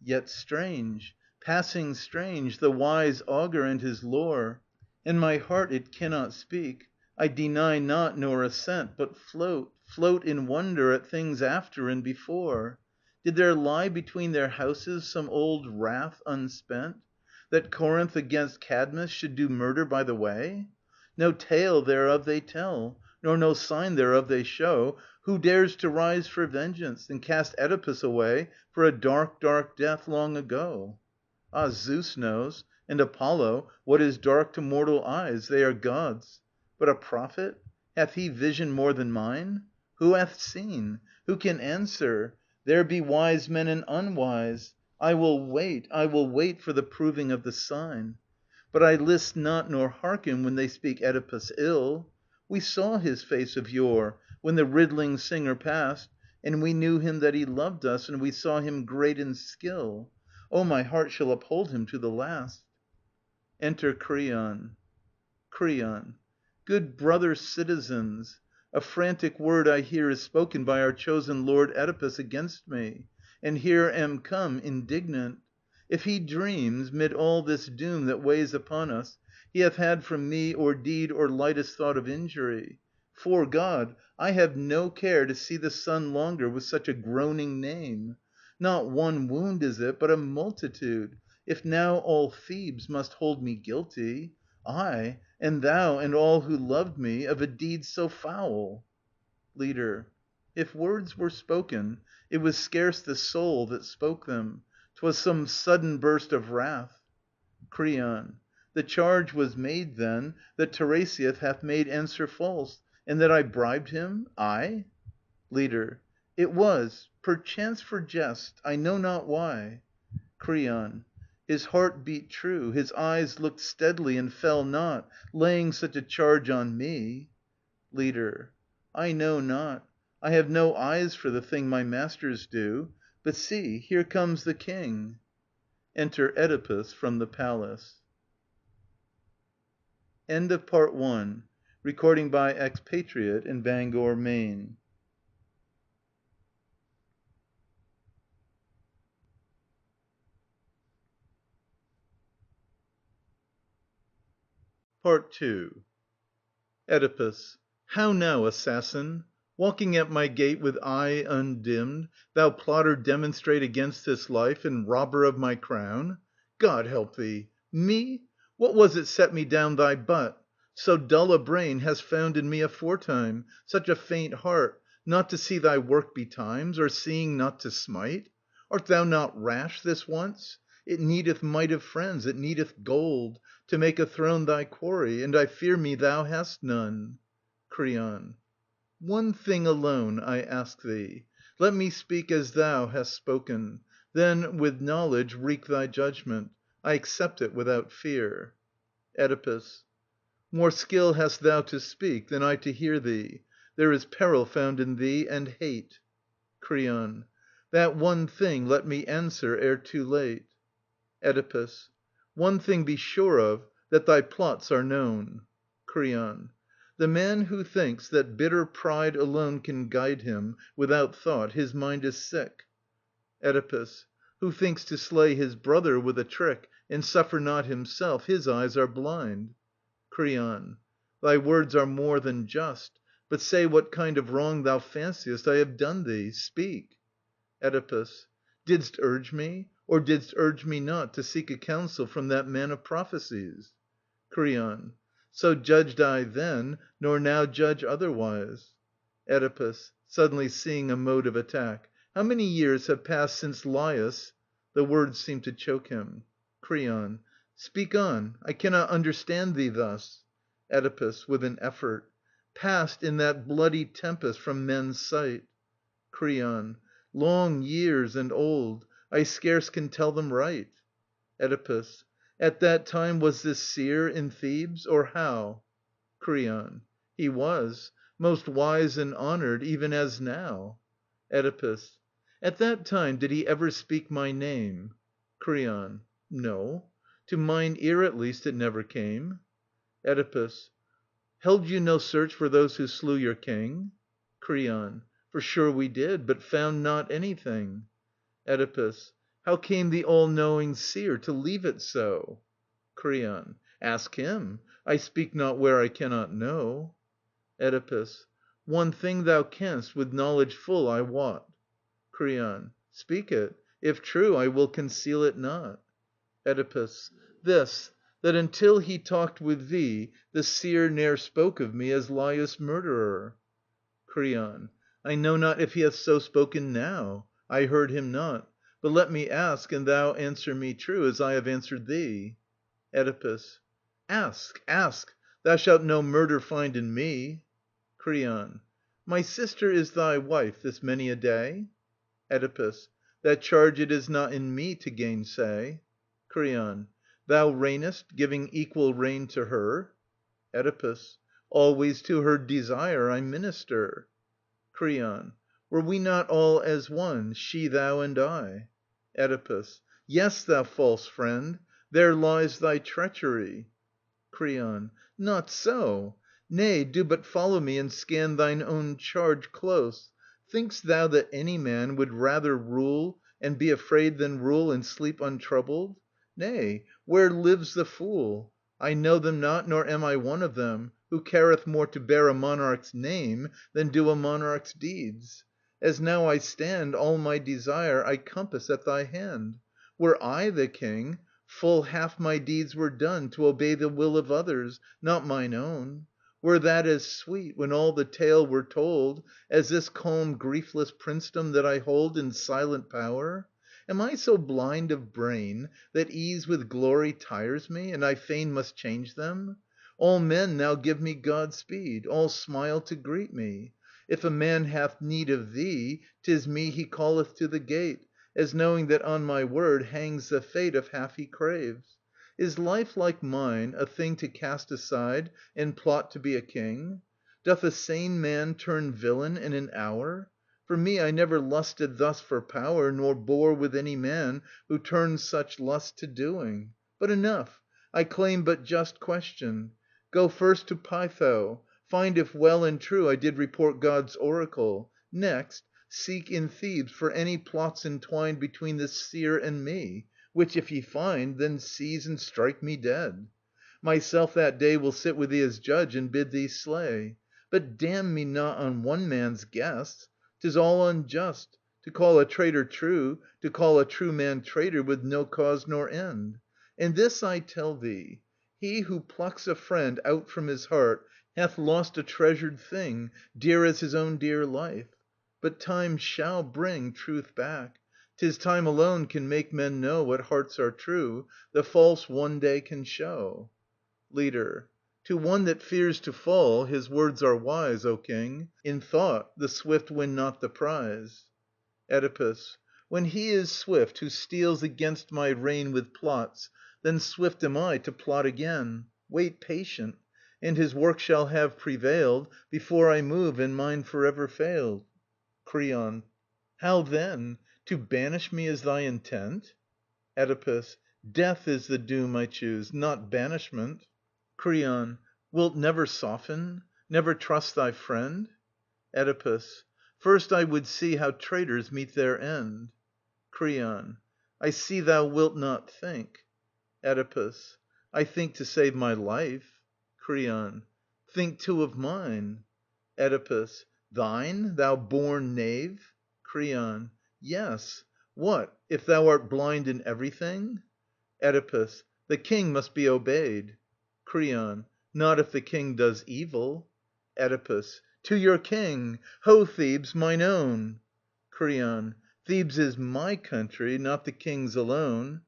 Yet strange, passing strange, the wise augur and his lore. And my heart it cannot speak. I deny not nor assent, but float in wonder at things after and before. Did there lie between their houses some old wrath unspent, that Corinth against Cadmus should do murder by the way? No tale thereof they tell, nor no sign thereof they show. Who dares to rise for vengeance, and cast Oedipus away for a dark, dark death long ago? Ah, Zeus knows, and Apollo, what is dark to mortal eyes. They are gods. But a prophet, hath he vision more than mine? Who hath seen? Who can answer? There be wise men and unwise. I will wait for the proving of the sign. But I list not nor hearken when they speak Oedipus ill. We saw his face of yore, when the riddling singer passed, and we knew him that he loved us, and we saw him great in skill. Oh, my heart shall uphold him to the last. Enter Creon. Creon. Good brother citizens, a frantic word I hear is spoken by our chosen lord Oedipus against me, and here am come indignant. If he dreams, mid all this doom that weighs upon us, he hath had from me or deed or lightest thought of injury. 'Fore God, I have no care to see the sun longer with such a groaning name. Not one wound is it, but a multitude, if now all Thebes must hold me guilty, I, and thou, and all who loved me, of a deed so foul. Leader. If words were spoken, it was scarce the soul that spoke them. 'Twas some sudden burst of wrath. Creon. The charge was made, then, that Tiresias hath made answer false, and that I bribed him, I? Leader. It was, perchance for jest, I know not why. Creon. His heart beat true, his eyes looked steadily and fell not, laying such a charge on me. Leader. I know not. I have no eyes for the thing my masters do. But see, here comes the king. Enter Oedipus from the palace. End of Part One. Recording by Expatriate in Bangor, Maine. Part Two. Oedipus. How now, assassin? Walking at my gate with eye undimmed, thou plotter demonstrate against this life, and robber of my crown? God help thee! Me? What was it set me down thy butt? So dull a brain hast found in me aforetime, such a faint heart, not to see thy work betimes, or seeing not to smite? Art thou not rash this once? It needeth might of friends, it needeth gold, to make a throne thy quarry, and I fear me thou hast none. Creon. One thing alone I ask thee. Let me speak as thou hast spoken. Then, with knowledge, wreak thy judgment. I accept it without fear. Oedipus. More skill hast thou to speak than I to hear thee. There is peril found in thee, and hate. Creon. That one thing let me answer ere too late. Oedipus. One thing be sure of, that thy plots are known. Creon. The man who thinks that bitter pride alone can guide him, without thought, his mind is sick. Oedipus. Who thinks to slay his brother with a trick, and suffer not himself, his eyes are blind. Creon. Thy words are more than just. But say what kind of wrong thou fanciest I have done thee. Speak. Oedipus. Didst urge me, or didst urge me not, to seek a counsel from that man of prophecies? Creon. So judged I then, nor now judge otherwise. Oedipus (suddenly seeing a mode of attack). How many years have passed since Laius... The words seem to choke him. Creon. Speak on. I cannot understand thee thus. Oedipus (with an effort). Passed in that bloody tempest from men's sight. Creon. Long years and old. I scarce can tell them right. Oedipus. At that time was this seer in Thebes, or how? Creon. He was. Most wise and honoured, even as now. Oedipus. At that time did he ever speak my name? Creon. No. To mine ear at least it never came. Oedipus. Held you no search for those who slew your king? Creon. For sure we did, but found not anything. Oedipus. How came the all-knowing seer to leave it so? Creon. Ask him. I speak not where I cannot know. Oedipus. One thing thou canst, with knowledge full, I wot. Creon. Speak it. If true, I will conceal it not. Oedipus. This, that until he talked with thee, the seer ne'er spoke of me as Laius' murderer. Creon. I know not if he hath so spoken now. I heard him not. But let me ask, and thou answer me true, as I have answered thee. Oedipus. Ask, ask. Thou shalt no murder find in me. Creon. My sister is thy wife this many a day? Oedipus. That charge it is not in me to gainsay. Creon. Thou reignest, giving equal reign to her? Oedipus. Always to her desire I minister. Creon. Were we not all as one, she, thou, and I? Oedipus. Yes, thou false friend. There lies thy treachery. Creon. Not so. Nay, do but follow me and scan thine own charge close. Think'st thou that any man would rather rule and be afraid than rule and sleep untroubled? Nay, where lives the fool? I know them not, nor am I one of them, who careth more to bear a monarch's name than do a monarch's deeds. As now I stand, all my desire I compass at thy hand. Were I the king, full half my deeds were done To obey the will of others, not mine own. Were that as sweet, when all the tale were told, As this calm griefless princedom that I hold In silent power? Am I so blind of brain That ease with glory tires me, and I fain Must change them? All men now give me God speed, all smile to greet me. If a man hath need of thee, 'tis me he calleth to the gate, As knowing that on my word hangs the fate Of half he craves. Is life like mine a thing To cast aside and plot to be a king? Doth a sane man turn villain in an hour? For me, I never lusted thus for power, Nor bore with any man who turns such lust To doing. But enough, I claim but just question. Go first to Pytho, find if well and true I did report God's oracle. Next, seek in Thebes for any plots entwined Between this seer and me, which if ye find, Then seize and strike me dead. Myself that day Will sit with thee as judge and bid thee slay. But damn me not on one man's guess. 'Tis all unjust, to call a traitor true, To call a true man traitor with no cause nor end. And this I tell thee, he who plucks a friend Out from his heart hath lost a treasured thing Dear as his own dear life. But time shall bring Truth back. 'Tis time alone can make men know What hearts are true. The false one day can show. Leader. To one that fears to fall, his words are wise, O king. In thought, the swift win not the prize. Oedipus. When he is swift who steals against my reign With plots, then swift am I to plot again. Wait patient, and his work shall have prevailed Before I move and mine for ever failed. Creon. How then? To banish me is thy intent? Oedipus. Death is the doom I choose, not banishment. Creon. Wilt never soften, never trust thy friend? Oedipus. First I would see how traitors meet their end. Creon. I see thou wilt not think. Oedipus. I think to save my life. Creon. Think too of mine. Oedipus. Thine, thou born knave? Creon. Yes. What, if thou art blind in everything? Oedipus. The king must be obeyed. Creon. Not if the king does evil. Oedipus. To your king! Ho, Thebes, mine own! Creon. Thebes is my country, not the king's alone.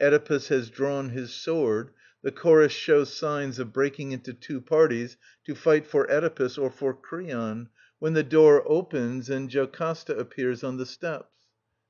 Oedipus has drawn his sword. The chorus show signs of breaking into two parties to fight for Oedipus or for Creon, when the door opens and Jocasta appears on the steps.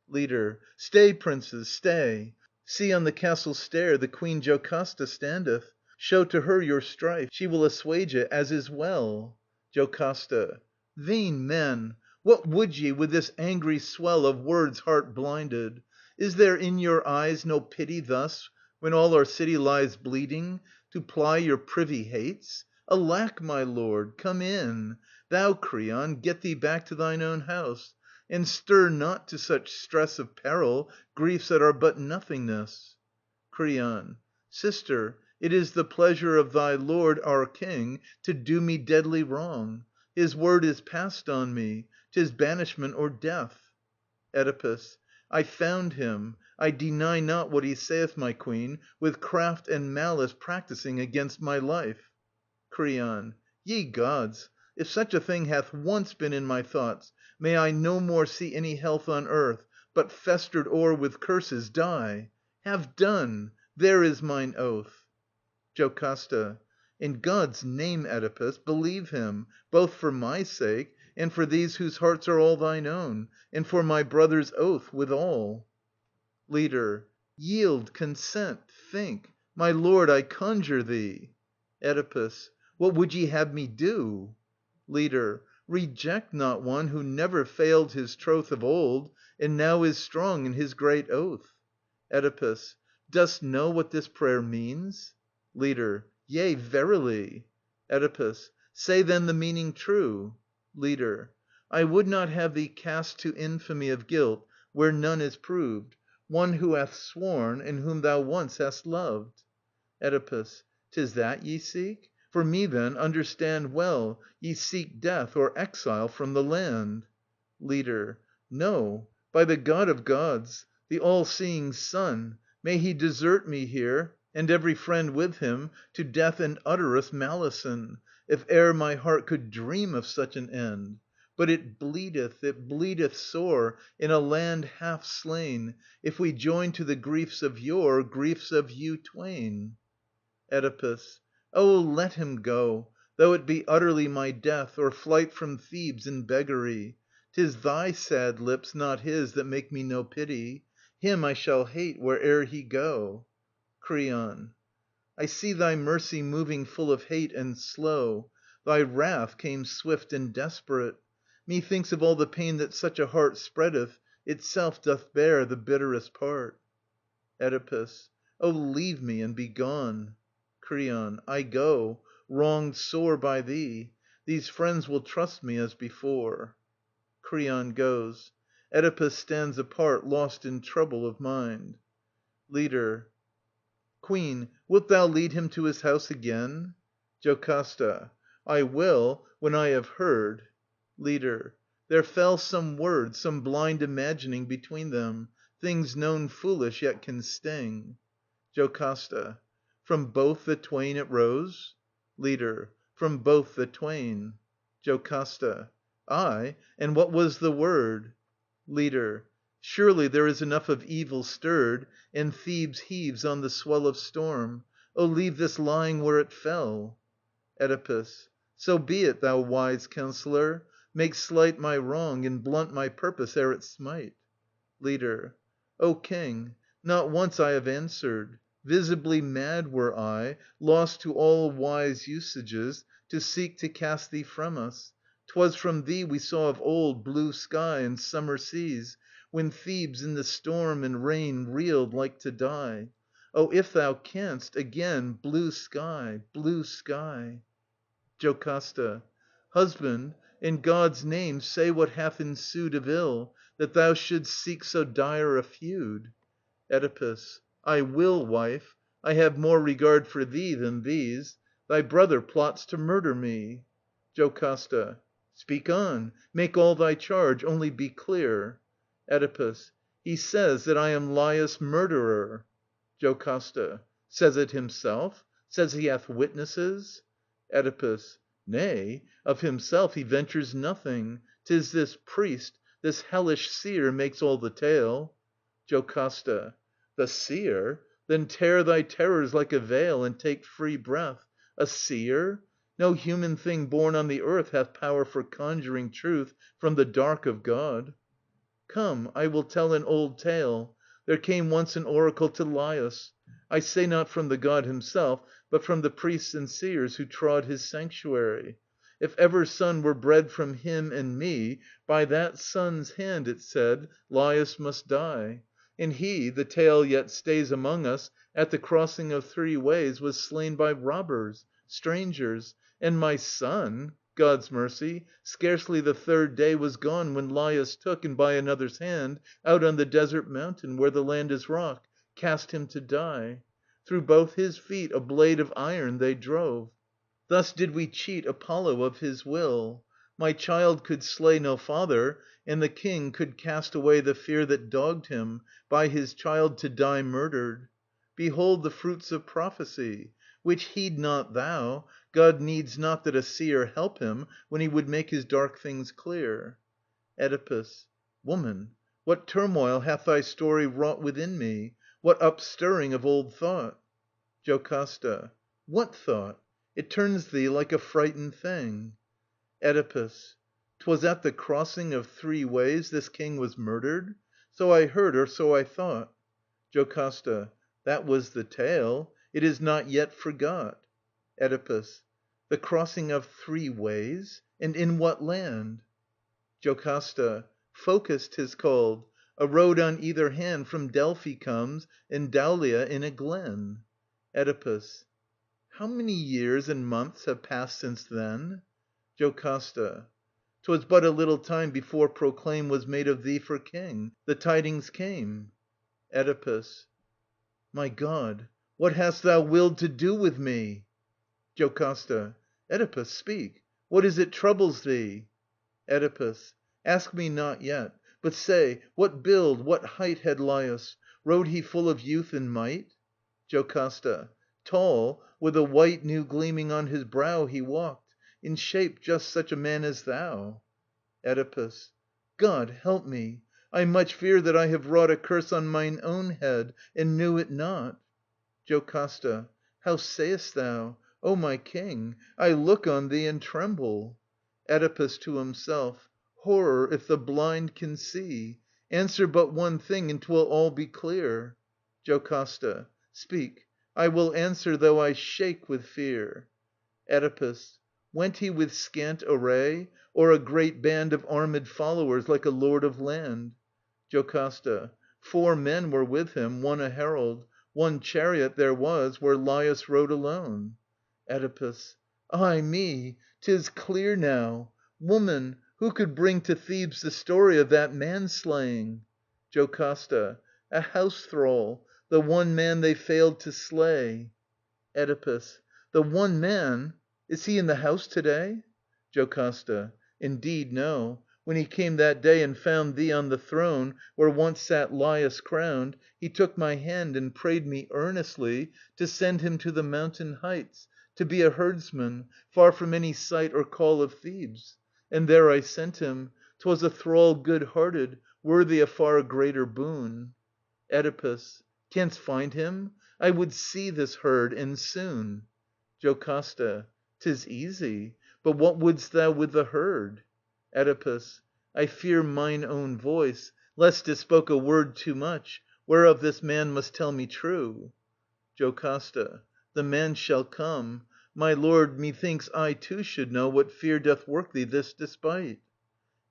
Leader. Stay, princes, stay. See on the castle stair the Queen Jocasta standeth. Show to her your strife. She will assuage it, as is well. JoCASTA. Vain men, what would ye with this angry swell Of words heart blinded? Is there in your eyes No pity thus, when all our city lies Bleeding, to ply your privy hates? Alack, my lord, come in. Thou, Creon, get thee back to thine own house, And stir not to such stress of peril Griefs that are but nothingness. Creon. Sister, it is the pleasure of thy lord, Our king, to do me deadly wrong. His word is passed on me. 'Tis banishment or death. Oedipus. I found him. I deny not what he saith, my queen, With craft and malice practising against my life. Creon. Ye gods, if such a thing hath once been in my thoughts, may I no more see any health on earth, But, festered o'er with curses, die. Have done. There is mine oath. JoCASTA. In God's name, Oedipus, believe him, both for my sake, and for these whose hearts are all thine own, and for my brother's oath withal. Leader. Yield, consent, think. My lord, I conjure thee. Oedipus. What would ye have me do? Leader. Reject not one who never failed his troth Of old, and now is strong in his great oath. Oedipus. Dost know what this prayer means? Leader. Yea, verily. Oedipus. Say then the meaning true. Leader. I would not have thee cast to infamy Of guilt, where none is proved, one who hath sworn, And whom thou once hast loved. Oedipus. 'Tis that ye seek? For me, then, understand well, ye seek Death or exile from the land. Leader. No, by the God of gods, the all‐seeing Sun, may he desert me here, and every friend with him, to death and utterest malison, if e'er my heart could dream of such an end. But it bleedeth sore, in a land half slain, if we join to the griefs of yore griefs of you twain. Oedipus. Oh, let him go, though it be utterly my death, or flight from Thebes in beggary. 'Tis thy sad lips, not his, that make me know pity. Him I shall hate, where'er he go. Creon. I see thy mercy moving full of hate and slow. Thy wrath came swift and desperate. Methinks of all the pain that such a heart spreadeth, itself doth bear the bitterest part. Oedipus. Oh, leave me and be gone. Creon. I go, wronged sore by thee. These friends will trust me as before. Creon goes. Oedipus stands apart, lost in trouble of mind. Leader. Queen, wilt thou lead him to his house again? JoCASTA. I will, when I have heard. Leader. There fell some word, some blind imagining between them, things known foolish yet can sting. JoCASTA. From both the twain it rose? Leader. From both the twain. JoCASTA. Ay, and what was the word? Leader. Surely there is enough of evil stirred, and Thebes heaves on the swell of storm. Oh, leave this lying where it fell. Oedipus. So be it, thou wise counsellor. Make slight my wrong, and blunt my purpose ere it smite. Leader. O King, not once I have answered. Visibly mad were I, lost to all wise usages, to seek to cast thee from us. 'Twas from thee we saw of old blue sky and summer seas, when Thebes in the storm and rain reeled like to die. Oh, if thou canst, again, blue sky, blue sky. JoCASTA. Husband, in God's name say what hath ensued of ill, that thou shouldst seek so dire a feud. Oedipus. I will, wife. I have more regard for thee than these. Thy brother plots to murder me. JoCASTA. Speak on, make all thy charge, only be clear. Oedipus. He says that I am Laius' murderer. JoCASTA. Says it himself? Says he hath witnesses? Oedipus. Nay, of himself he ventures nothing. 'Tis this priest, this hellish seer, makes all the tale. JoCASTA. The seer? Then tear thy terrors like a veil, and take free breath. A seer? No human thing born on the earth hath power for conjuring truth from the dark of God. Come, I will tell an old tale. There came once an oracle to Laius. I say not from the God himself, but from the priests and seers who trod his sanctuary. If ever son were bred from him and me, by that son's hand, it said, Laius must die. And he, the tale yet stays among us, at the crossing of three ways was slain by robbers, strangers, and my son, God's mercy, scarcely the third day was gone when Laius took, and by another's hand, out on the desert mountain, where the land is rock, cast him to die. Through both his feet a blade of iron they drove. Thus did we cheat Apollo of his will. My child could slay no father, and the king could cast away the fear that dogged him, by his child to die murdered. Behold the fruits of prophecy, which heed not thou. God needs not that a seer help him, when he would make his dark things clear. Oedipus. Woman, what turmoil hath thy story wrought within me? What upstirring of old thought? JoCASTA. What thought? It turns thee like a frightened thing. Oedipus. 'Twas at the crossing of three ways this king was murdered? So I heard, or so I thought. JoCASTA. That was the tale. It is not yet forgot. Oedipus. The crossing of three ways? And in what land? JoCASTA. Phocis 'tis called. A road on either hand from Delphi comes, and Daulia in a glen. Oedipus. How many years and months have passed since then? JoCASTA. 'Twas but a little time before proclaim was made of thee for king. The tidings came. Oedipus. My God, what hast thou willed to do with me? JoCASTA. Oedipus, speak. What is it troubles thee? Oedipus. Ask me not yet, but say, what build, what height Had Laius? Rode he full of youth and might? JoCASTA. Tall, with a white new gleaming on his brow He walked, in shape just such a man as thou. Oedipus. God help me! I much fear that I have wrought A curse on mine own head, and knew it not. JoCASTA. How sayest thou? O my king, I look on thee and tremble. Oedipus (to himself). Horror, if the blind can see! Answer but one thing, and 'twill all be clear. JoCASTA. Speak. I will answer, though I shake with fear. Oedipus. Went he with scant array, or a great band Of armed followers, like a lord of land? JoCASTA. 4 men were with him, one a herald. One chariot there was, where Laius rode alone. Oedipus. Ay me! 'Tis clear now. Woman, who could bring To Thebes the story of that man‐slaying? JoCASTA. A house thrall, the one man they failed to slay. Oedipus. The one man? Is he in the house to day? JoCASTA. Indeed, no. When he came that day and found thee on the throne Where once sat Laius crowned, he took my hand And prayed me earnestly to send him to the mountain heights, To be a herdsman, far from any sight Or call of Thebes. And there I sent him. 'Twas a thrall good‐hearted, worthy a far greater boon. Oedipus. Canst find him? I would see this herd, and soon. JoCASTA. 'Tis easy. But what wouldst thou with the herd? Oedipus. I fear mine own voice, lest it spoke a word Too much, whereof this man must tell me true. JoCASTA. The man shall come. My lord, methinks I too should know what fear doth work thee this despite.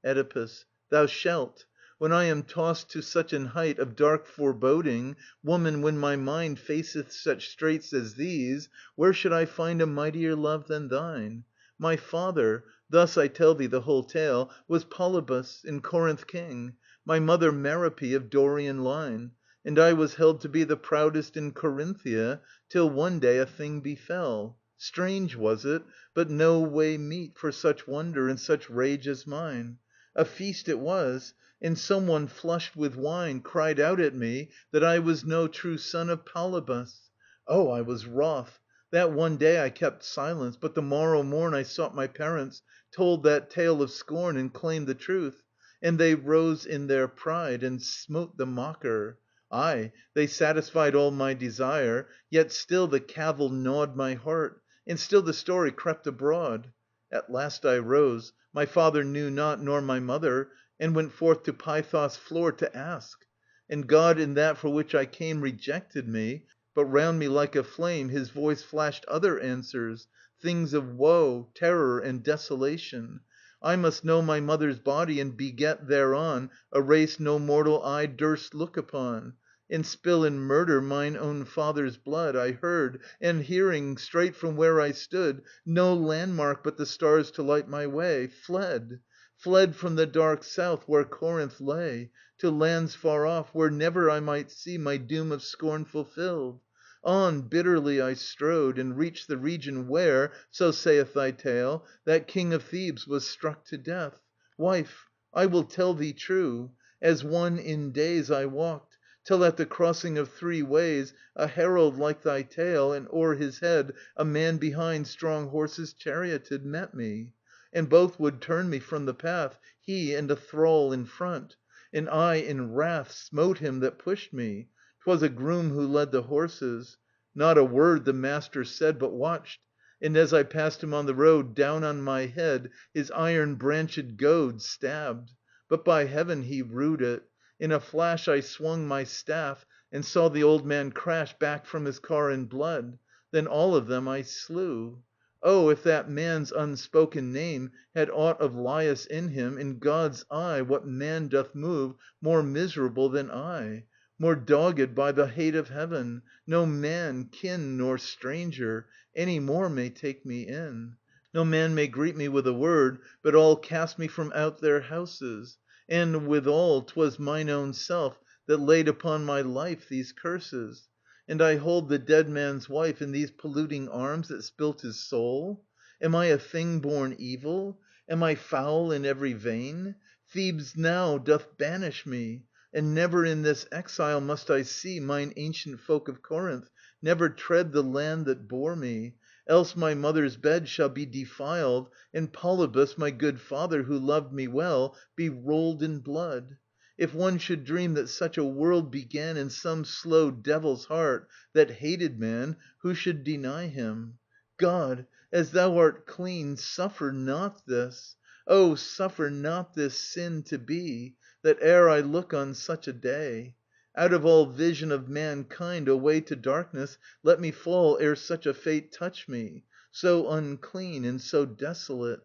Oedipus. Thou shalt. When I am tossed to such an height Of dark foreboding, woman, when my mind Faceth such straits as these, where should I find A mightier love than thine? My father, thus I tell thee the whole tale, was Polybus, in Corinth king, my mother Merope of Dorian line, And I was held to be the proudest in Corinthia, till one day a thing befell. Strange was it, but no way meet For such wonder and such rage as mine. A feast it was, and some one flushed with wine Cried out at me that I was no true son Of Polybus. Oh, I was wroth! That one day I kept silence, but the morrow morn I sought my parents, told that tale of scorn, And claimed the truth. And they rose in their pride And smote the mocker. Aye, they satisfied All my desire, yet still the cavil gnawed My heart, and still the story crept abroad. At last I rose, my father knew not, nor my mother, And went forth to Pythos' floor to ask. And God in that for which I came Rejected me, but round me like a flame His voice flashed other answers, things of woe, Terror, and desolation. I must know My mother's body, and beget thereon A race no mortal eye durst look upon, And spill in murder mine own father's blood. I heard, and hearing, straight from where I stood, No landmark but the stars to light my way, Fled from the dark south where Corinth lay, To lands far off, where never I might see My doom of scorn fulfilled. On bitterly I strode, and reached the region where, so saith thy tale, That king of Thebes was struck to death. Wife, I will tell thee true. As one in daze I walked, till at the crossing of 3 ways A herald like thy tale, and o'er his head A man behind strong horses charioted, Met me. And both would turn me from the path, He and a thrall in front. And I in wrath Smote him that pushed me. 'Twas a groom who led the horses. Not a word the master said, but watched. And as I passed him on the road, Down on my head his iron branched goad Stabbed. But by heaven he rued it. In a flash I swung my staff, and saw the old man crash Back from his car in blood. Then all of them I slew. Oh, if that man's unspoken name Had aught of Laius in him, in God's eye What man doth move more miserable than I? More dogged by the hate of heaven? No man, kin nor stranger, any more May take me in. No man may greet me with a word, but all Cast me from out their houses. And, withal, 'Twas mine own self that laid upon my life These curses. And I hold the dead man's wife In these polluting arms that spilt his soul? Am I a thing born evil? Am I foul in every vein? Thebes now doth banish me, and never in this exile must I see Mine ancient folk of Corinth, never tread the land that bore me, else my mother's bed shall be defiled, and Polybus, my good father, who loved me well, be rolled in blood. If one should dream that such a world began In some slow devil's heart that hated man, Who should deny him? God, as thou art clean, suffer not this. Oh, suffer not this sin to be, that e'er I look on such a day. Out of all vision of mankind away to darkness let me fall ere such a fate touch me, so unclean and so desolate.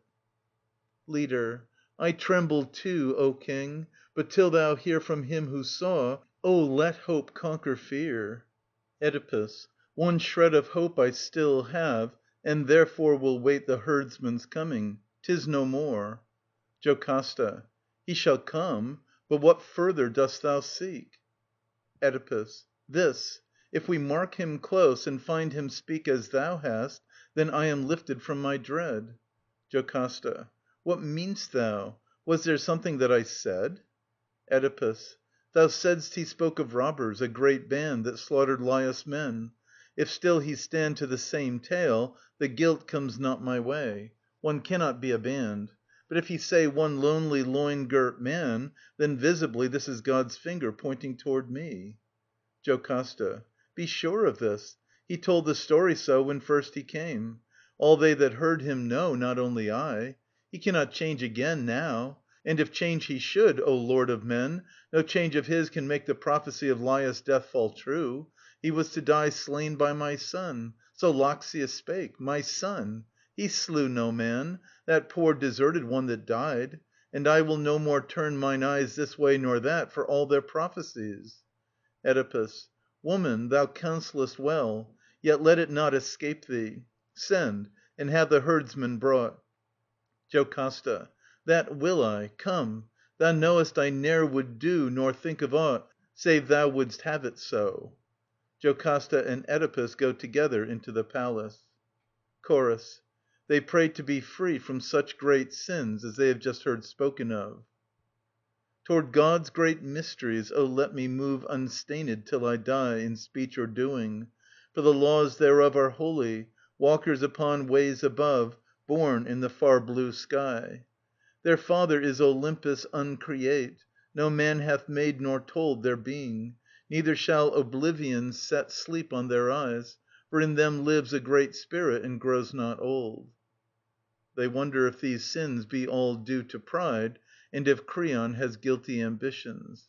Leader. I tremble too, O king, but till thou hear From him who saw, oh, let hope conquer fear. Oedipus. One shred of hope I still have, and therefore Will wait the herdsman's coming. 'Tis no more. JoCASTA. He shall come. But what further dost thou seek? Oedipus. This: if we mark him close, and find him speak As thou hast, then I am lifted from my dread. JoCASTA. What mean'st thou? Was there something that I said? Oedipus. Thou saidst he spoke of robbers, a great band That slaughtered Laius' men. If still he stand To the same tale, the guilt comes not my way. One cannot be a band. But if he say One lonely loin‐girt man, then visibly This is God's finger pointing toward me. JoCASTA. Be sure of this. He told the story so When first he came. All they that heard him know, Not only I. He cannot change again Now. And if change he should, O Lord of men, No change of his can make the prophecy Of Laius' death fall true. He was to die Slain by my son. So Loxias spake. My son! He slew no man, that poor deserted one That died. And I will no more turn mine eyes This way nor that, for all their prophecies. Oedipus. Woman, thou counsellest well. Yet let it not escape thee. Send, and have the herdsman brought. JoCASTA. That will I. Come. Thou knowest I ne'er would do Nor think of aught, save thou wouldst have it so. JoCASTA and Oedipus go together into the palace. Chorus. They pray to be free from such great sins As they have just heard spoken of. Toward God's great mysteries, oh, let me move Unstained till I die, in speech or doing. For the laws thereof are holy, walkers upon ways above, Born in the far blue sky. Their father is Olympus uncreate. No man hath made nor told their being. Neither shall oblivion set sleep on their eyes, For in them lives a great spirit and grows not old. They wonder if these sins be all due to pride, and if Creon has guilty ambitions.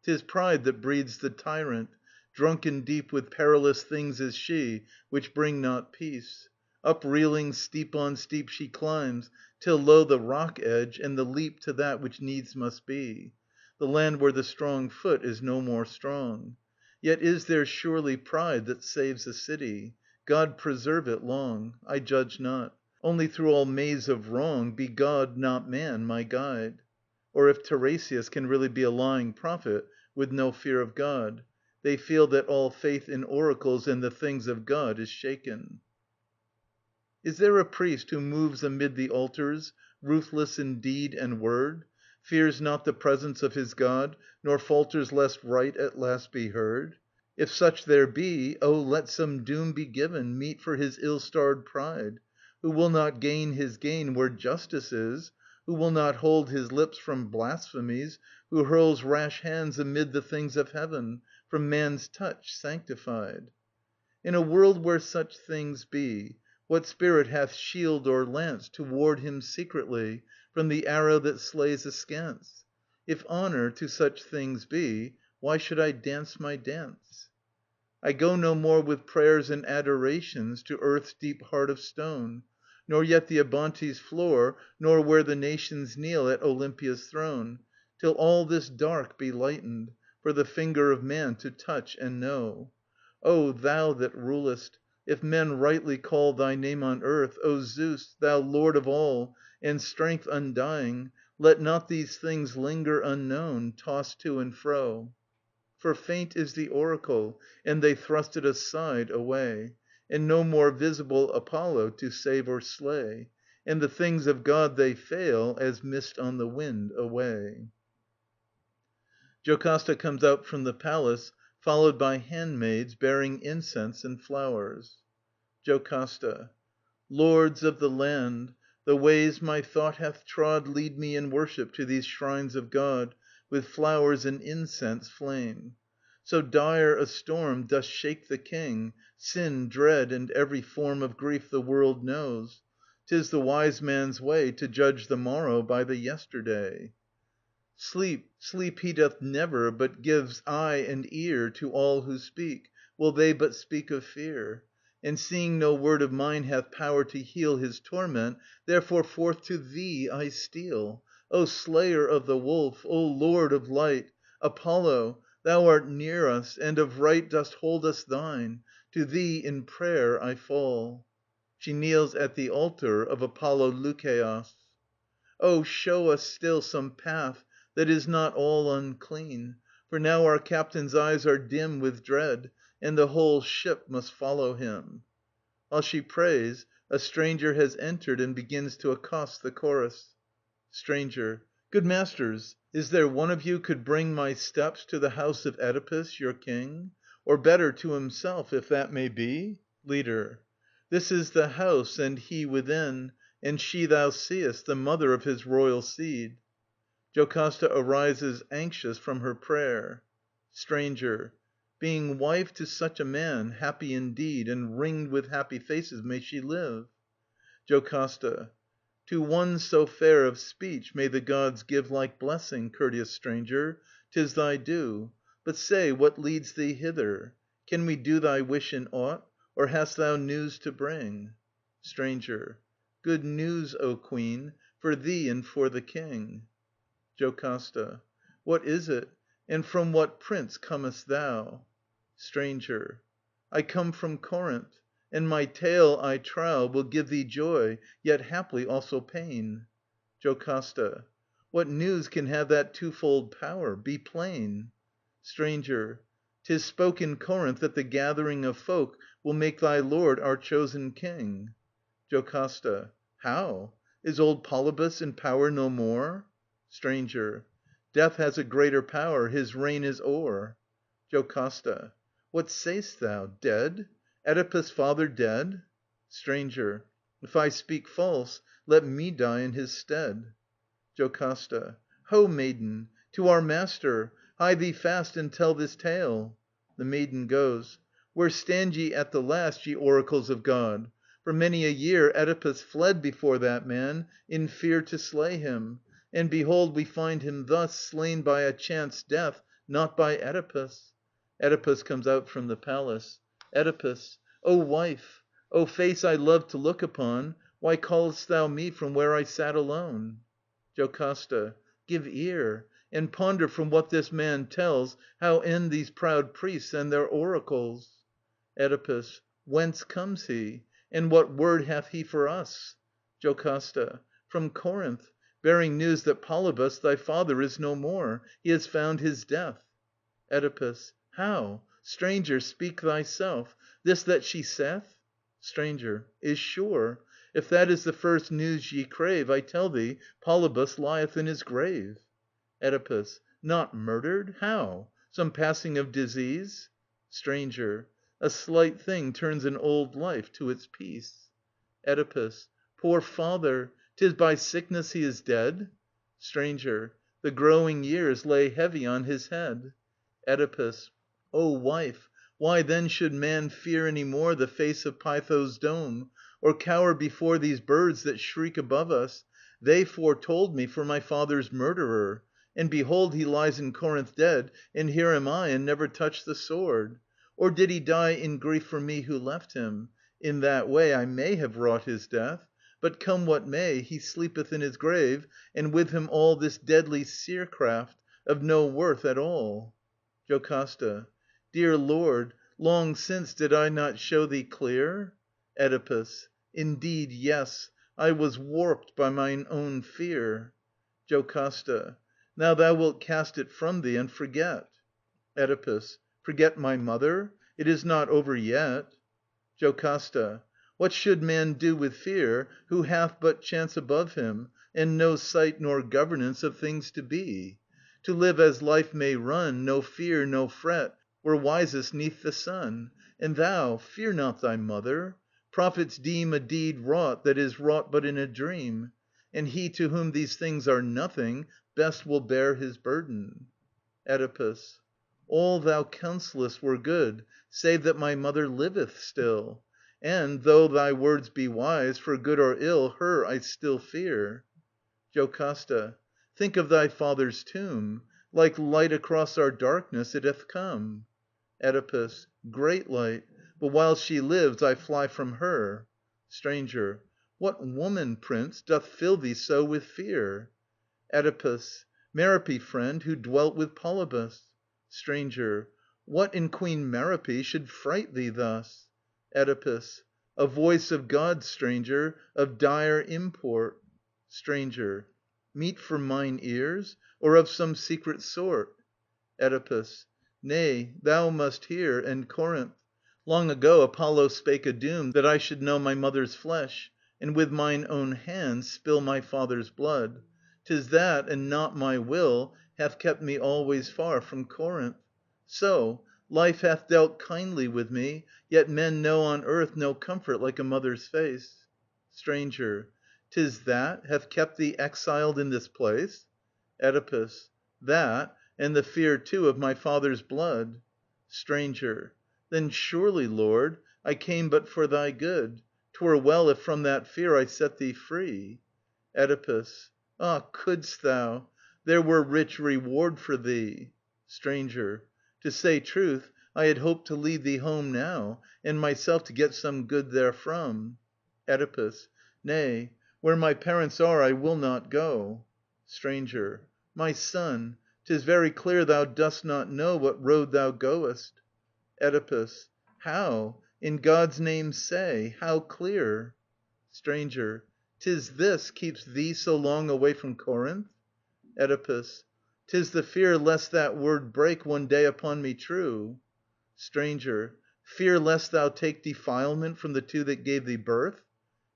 'Tis pride that breeds the tyrant. Drunken deep with perilous things is she, which bring not peace. Upreeling, steep on steep she climbs, till lo the rock edge, and the leap To that which needs must be, the land where the strong foot is no more strong. Yet is there surely pride that saves a city. God preserve it long! I judge not. Only through all maze of wrong Be God, not man, my guide. Or if Tiresias can really be a lying prophet With no fear of God. They feel that all faith in oracles And the things of God is shaken. Is there a priest who moves amid the altars, Ruthless in deed and word, Fears not the presence of his God, nor falters Lest right at last be heard? If such there be, oh, let some doom be given Meet for his ill‐starred pride, Who will not gain his gain where justice is, Who will not hold his lips from blasphemies, Who hurls rash hands amid the things of heaven, From man's touch sanctified. In a world where such things be, what spirit hath shield or lance To ward him secretly From the arrow that slays askance? If honour to such things be, why should I dance my dance? I go no more with prayers and adorations To earth's deep heart of stone, Nor yet the Abantes' floor, nor where the nations Kneel at Olympia's throne, Till all this dark be lightened, For the finger of man to touch and know. O thou that rulest, if men rightly call Thy name on earth, O Zeus, thou Lord of all, And strength undying, let not these things linger Unknown, tossed to and fro. For faint is the oracle, and they thrust it aside away, And no more visible Apollo to save or slay. and the things of God they fail as mist on the wind away. JoCASTA comes out from the palace, followed by handmaids bearing incense and flowers. JoCASTA. Lords of the land, the ways my thought hath trod lead me in worship to these shrines of God, with flowers and incense flame. So dire a storm doth shake the king, sin, dread, and every form of grief the world knows. 'Tis the wise man's way to judge the morrow by the yesterday. Sleep, sleep he doth never, but gives eye and ear To all who speak, will they but speak of fear. And seeing no word of mine hath power to heal His torment, therefore forth to thee I steal. O slayer of the wolf, O lord of light, Apollo, thou art near us, and of right Dost hold us thine. To thee in prayer I fall. [She kneels at the altar of Apollo Lukeios. Oh, show us still some path that is not all unclean, for now our captain's eyes are dim with dread, and the whole ship must follow him. While she prays, a stranger has entered and begins to accost the chorus. Stranger. Good masters, is there one of you could bring my steps to the house of Oedipus, your king? Or better, to himself, if that may be? Leader. This is the house, and he within, and she thou seest, the mother of his royal seed. JoCASTA arises anxious from her prayer. Stranger. Being wife to such a man, happy indeed, and ringed with happy faces may she live. JoCASTA. To one so fair of speech may the gods give like blessing, courteous stranger. 'Tis thy due. But say, what leads thee hither? Can we do thy wish in aught, or hast thou news to bring? Stranger. Good news, O queen, for thee and for the king. JoCASTA. What is it, and from what prince comest thou? Stranger. I come from Corinth, and my tale, I trow, Will give thee joy, yet haply also pain. JoCASTA. What news can have that twofold power? Be plain. Stranger. 'Tis spoke in Corinth that the gathering of folk Will make thy lord our chosen king. JoCASTA. How? Is old Polybus in power no more? Stranger. Death has a greater power. His reign is o'er. JoCASTA. What say'st thou? Dead? Oedipus' father dead? Stranger. If I speak false, let me die in his stead. JoCASTA. Ho, maiden! To our master! Hie thee fast and tell this tale. The maiden goes. Where stand ye at the last, ye oracles of God? For many a year Oedipus fled before that man, in fear to slay him. And behold, we find him thus, slain by a chance death, not by Oedipus. Oedipus comes out from the palace. Oedipus. O wife, O face I love to look upon, why callest thou me from where I sat alone? JoCASTA. Give ear, and ponder from what this man tells How end these proud priests and their oracles. Oedipus. Whence comes he? And what word hath he for us? JoCASTA. From Corinth, bearing news that Polybus, thy father, is no more. He has found his death. Oedipus. How? Stranger, speak thyself. This that she saith? Stranger. Is sure. If that is the first news ye crave, I tell thee, Polybus lieth in his grave. Oedipus. Not murdered? How? Some passing of disease? Stranger. A slight thing turns an old life to its peace. Oedipus. Poor father! 'Tis by sickness he is dead? Stranger. The growing years lay heavy on his head. Oedipus. O wife, why then should man fear any more The face of Pytho's dome, or cower before These birds that shriek above us? They foretold me for my father's murderer. And behold, he lies in Corinth dead, and here am I, and never touched the sword. Or did he die in grief for me who left him? In that way I may have wrought his death. But come what may, he sleepeth in his grave, and with him all this deadly seercraft, of no worth at all. JoCASTA. Dear Lord, long since did I not show thee clear? Oedipus. Indeed, yes. I was warped by mine own fear. JoCASTA. Now thou wilt cast it from thee and forget. Oedipus. Forget my mother? It is not over yet. JoCASTA. What should man do with fear, who hath but chance Above him, and no sight nor governance Of things to be? To live as life may run, No fear, no fret, were wisest 'neath the sun. And thou, fear not thy mother. Prophets deem A deed wrought that is wrought but in a dream. And he to whom these things are nothing, best Will bear his burden. Oedipus. All thou counsellest were good, save that my mother liveth still. And, though thy words be wise, for good or ill Her I still fear. JoCASTA. Think of thy father's tomb. Like light across our darkness it hath come. Oedipus. Great light. But while she lives, I fly from her. Stranger. What woman, Prince, doth fill thee so with fear? Oedipus. Merop, friend, who dwelt with Polybus. Stranger. What in Queen Merop should fright thee thus? Oedipus. A voice of God, stranger, of dire import. Stranger. Meet for mine ears, or of some secret sort? Oedipus. Nay, thou must hear, and Corinth. Long ago Apollo spake a doom that I should know my mother's flesh, and with mine own hands spill my father's blood. 'Tis that, and not my will, hath kept me always far from Corinth. So, life hath dealt kindly with me, yet men know on earth no comfort like a mother's face. Stranger. 'Tis that hath kept thee exiled in this place? Oedipus. That, and the fear too of my father's blood. Stranger. Then surely, Lord, I came but for thy good. 'Twere well if from that fear I set thee free. Oedipus. Ah, couldst thou! There were rich reward for thee. Stranger. To say truth, I had hoped to lead thee home now, and myself to get some good therefrom. Oedipus. Nay, where my parents are I will not go. Stranger. My son, 'tis very clear thou dost not know What road thou goest. Oedipus. How? In God's name say, how clear? Stranger. 'Tis this keeps thee so long away from Corinth? Oedipus. 'Tis the fear lest that word break one day upon me true. Stranger. Fear lest thou take defilement from the two that gave thee birth?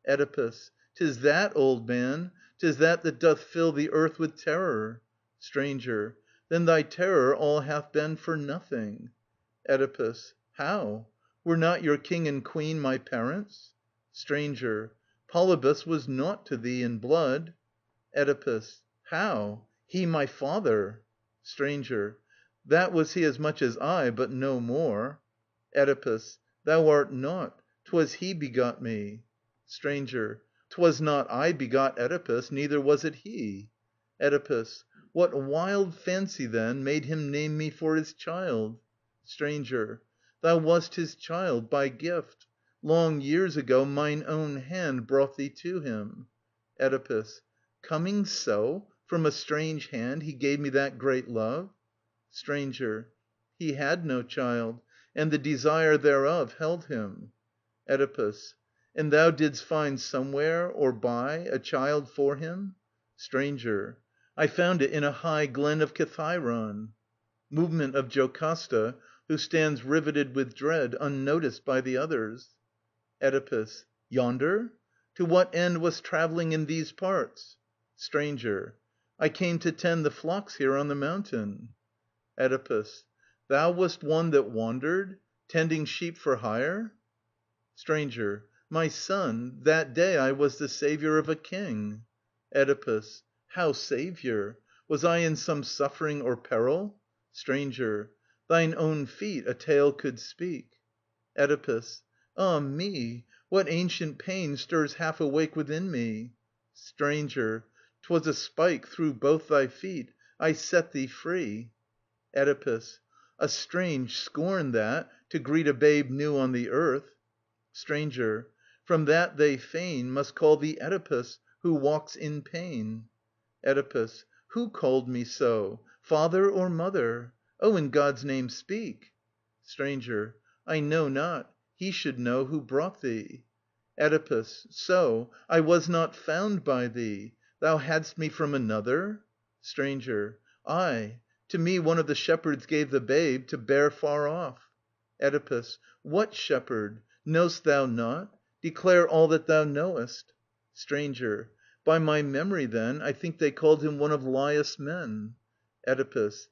Oedipus. 'Tis that, old man, 'tis that doth fill the earth with terror. Stranger. Then thy terror all hath been for nothing. Oedipus. How? Were not your king and queen my parents? Stranger. Polybus was naught to thee in blood. Oedipus. How? He my father. Stranger. That was he as much as I, but no more. Oedipus. Thou art naught. 'Twas he begot me. Stranger. 'Twas not I begot Oedipus, neither was it he. Oedipus. What wild fancy, then, made him name me for his child? Stranger. Thou wast his child, by gift. Long years ago mine own hand brought thee to him. Oedipus. Coming so, from a strange hand, he gave me that great love? Stranger. He had no child, and the desire thereof held him. Oedipus. And thou didst find somewhere, or by, a child for him? Stranger. I found it in a high glen of Kithairon. Movement of JoCASTA, who stands riveted with dread, unnoticed by the others. Oedipus. Yonder? To what end wast travelling in these parts? Stranger. I came to tend the flocks here on the mountain. Oedipus. Thou wast one that wandered, tending sheep for hire? Stranger. My son, that day I was the saviour of a king. Oedipus. How saviour? Was I in some suffering or peril? Stranger. Thine own feet a tale could speak. Oedipus. Ah me! What ancient pain stirs half awake within me? Stranger. 'Twas a spike through both thy feet. I set thee free. Oedipus. A strange scorn that, to greet a babe new on the earth. Stranger. From that they fain Must call thee Oedipus, who walks in pain. Oedipus. Who called me so? Father or mother? Oh, in God's name, speak! Stranger. I know not. He should know who brought thee. Oedipus. So, I was not found by thee. Thou hadst me from another? Stranger. Ay. To me one of the shepherds gave the babe, to bear far off. Oedipus. What shepherd? Know'st thou not? Declare all that thou knowest. Stranger. By my memory, then, I think they called him one of Laius' men. Oedipus.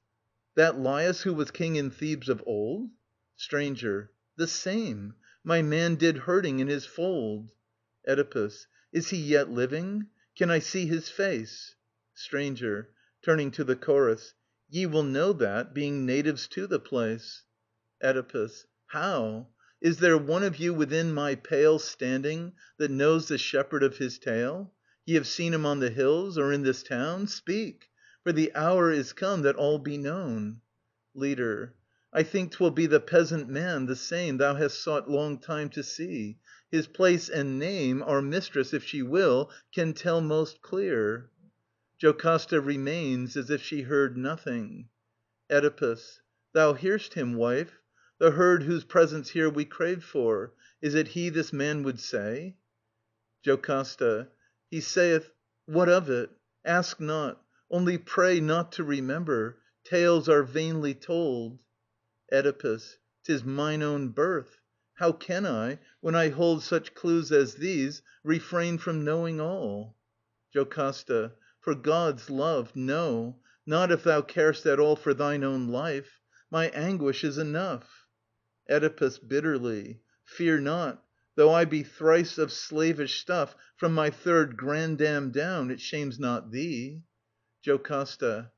That Laius who was king in Thebes of old? Stranger. The same. My man did herding in his fold. Oedipus. Is he yet living? Can I see his face? Stranger. [Turning to the Chorus. Ye will know that, being natives to the place. Oedipus. How? Is there one of you within my pale Standing, that knows the shepherd of his tale? Ye have seen him on the hills, or in this town? Speak, for the hour is come that all be known. Leader. I think 'twill be the peasant man, the same Thou hast sought long time to see. His place and name Our mistress, if she will, can tell most clear. JoCASTA remains as if she heard nothing. Oedipus. Thou hear'st him, wife. The herd whose presence here we craved for. Is it he this man would say? JoCASTA. He saith. What of it? Ask not. Only pray Not to remember. Tales are vainly told. Oedipus. 'Tis mine own birth. How can I, when I hold Such clues as these, refrain from knowing all? JoCASTA. For God's love, no. Not if thou car'st at all for thine own life. My anguish is enough. Oedipus bitterly. Fear not. Though I be thrice of slavish stuff From my third grandam down, it shames not thee. JoCASTA.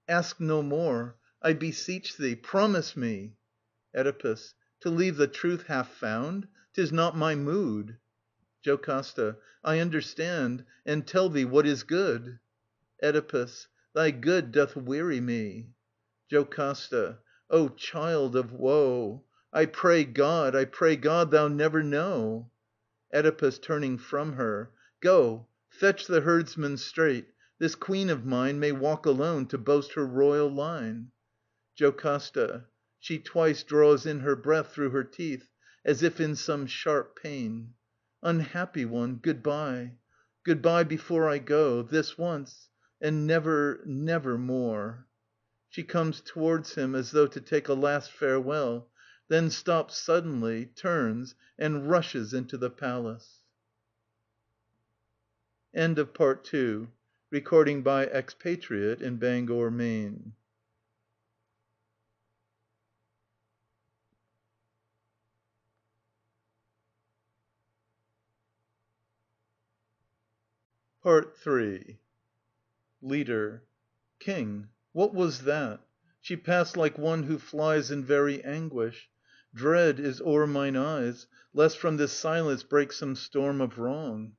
Ask no more. I beseech thee. Promise me. Oedipus. To leave the truth half found? 'Tis not my mood. JoCASTA. I understand, and tell thee what is good. Oedipus. Thy good doth weary me. JoCASTA. O child of woe! I pray God thou never know. Oedipus {turning from her). Go, fetch the herdsman straight. This queen of mine May walk alone to boast her royal line. JoCASTA. She twice draws in her breath through her teeth, as if in some sharp pain. Unhappy one, good bye. Good bye before I go. This once, and never, never more. [She comes towards him as though to take a last farewell, then stops suddenly, turns, and rushes into the palace. End of Part Two. Recording by Expatriate in Bangor, Maine. Part Three. Leader. King, what was that? She passed like one who flies In very anguish. Dread is o'er mine eyes, Lest from this silence break some storm of wrong.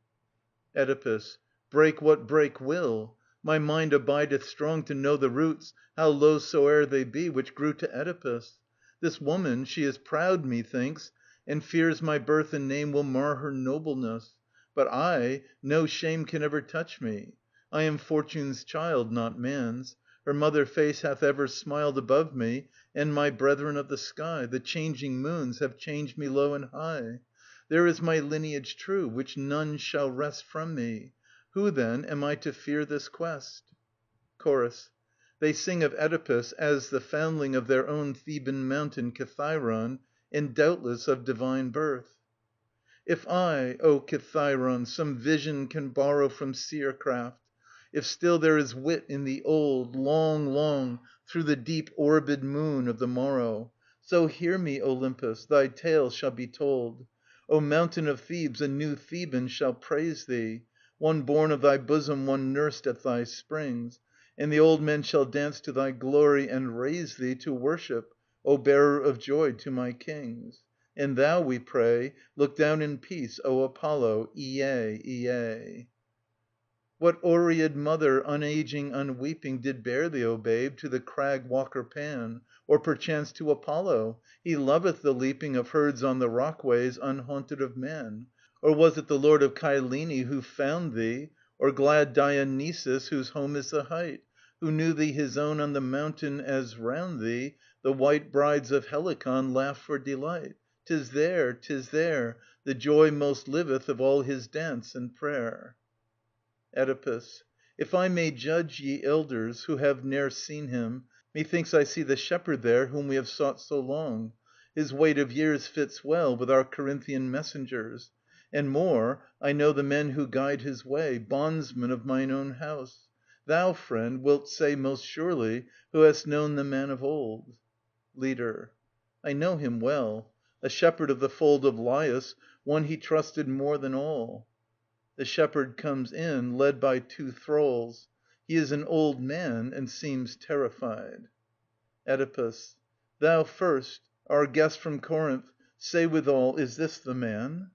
Oedipus. Break what break will. My mind abideth strong To know the roots, how low soe'er they be, Which grew to Oedipus. This woman, she is proud, methinks, and fears my birth and name Will mar her nobleness. But I, no shame Can ever touch me. I am Fortune's child, Not man's. Her mother face hath ever smiled Above me, and my brethren of the sky. The changing moons have changed me low and high. There is my lineage true, which none shall wrest From me. Who, then, am I to fear this quest? Chorus. They sing of Oedipus as the foundling Of their own Theban mountain Kithairon, And doubtless of divine birth. If I, O Kithairon, some vision Can borrow from seer craft, if still there is wit in the old, Long, long, through the deep orbed moon of the morrow, So hear me, Olympus, thy tale shall be told. O mountain of Thebes, a new Theban shall praise thee, One born of thy bosom, one nursed at thy springs, And the old men shall dance to thy glory and raise thee To worship, O bearer of joy to my kings. And thou, we pray, look down in peace, O Apollo, Ie, Ie. What Oread mother, unaging, unweeping, Did bear thee, O babe, to the crag walker Pan, Or perchance to Apollo? He loveth the leaping Of herds on the rockways unhaunted of man. Or was it the Lord of Cyllene who found thee, Or glad Dionysus, whose home is the height, Who knew thee his own on the mountain, as round thee The white brides of Helicon laugh for delight? 'Tis there, 'tis there, the joy most liveth Of all his dance and prayer. Oedipus. If I may judge, ye elders, who have ne'er seen him, Methinks I see the shepherd there whom we have sought so long. His weight of years fits well with our Corinthian messengers. And more, I know the men who guide his way, bondsmen of mine own house. Thou, friend, wilt say most surely, who hast known the man of old. Leader. I know him well. A shepherd of the fold Of Laius, one he trusted more than all. The Shepherd comes in, led by two thralls. He is an old man, and seems terrified. Oedipus. Thou first, our guest from Corinth, say withal, is this the man?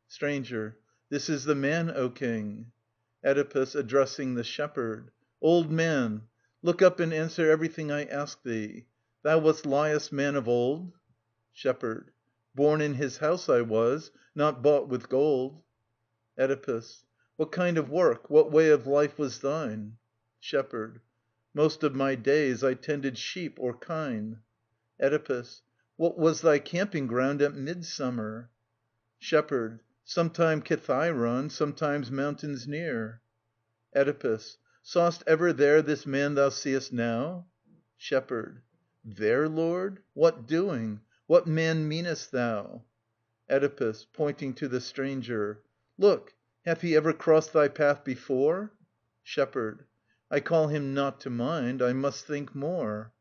Stranger. This is the man, O king. Oedipus {addressing the Shepherd). Old man, look up and answer everything I ask thee. Thou wast Laius' man of old? Shepherd. Born in his house I was, not bought with gold. Oedipus. What kind of work, what way of life was thine? Shepherd. Most of my days I tended sheep or kine. Oedipus. What was thy camping ground at midsummer? Shepherd. Sometime Kithairon, sometimes mountains near. Oedipus. Saw'st ever there this man thou seest now? Shepherd. There, Lord? What doing? What man meanest thou? Oedipus {pointing to the stranger). Look, hath he ever crossed thy path before? Shepherd. I call him not to mind. I must think more.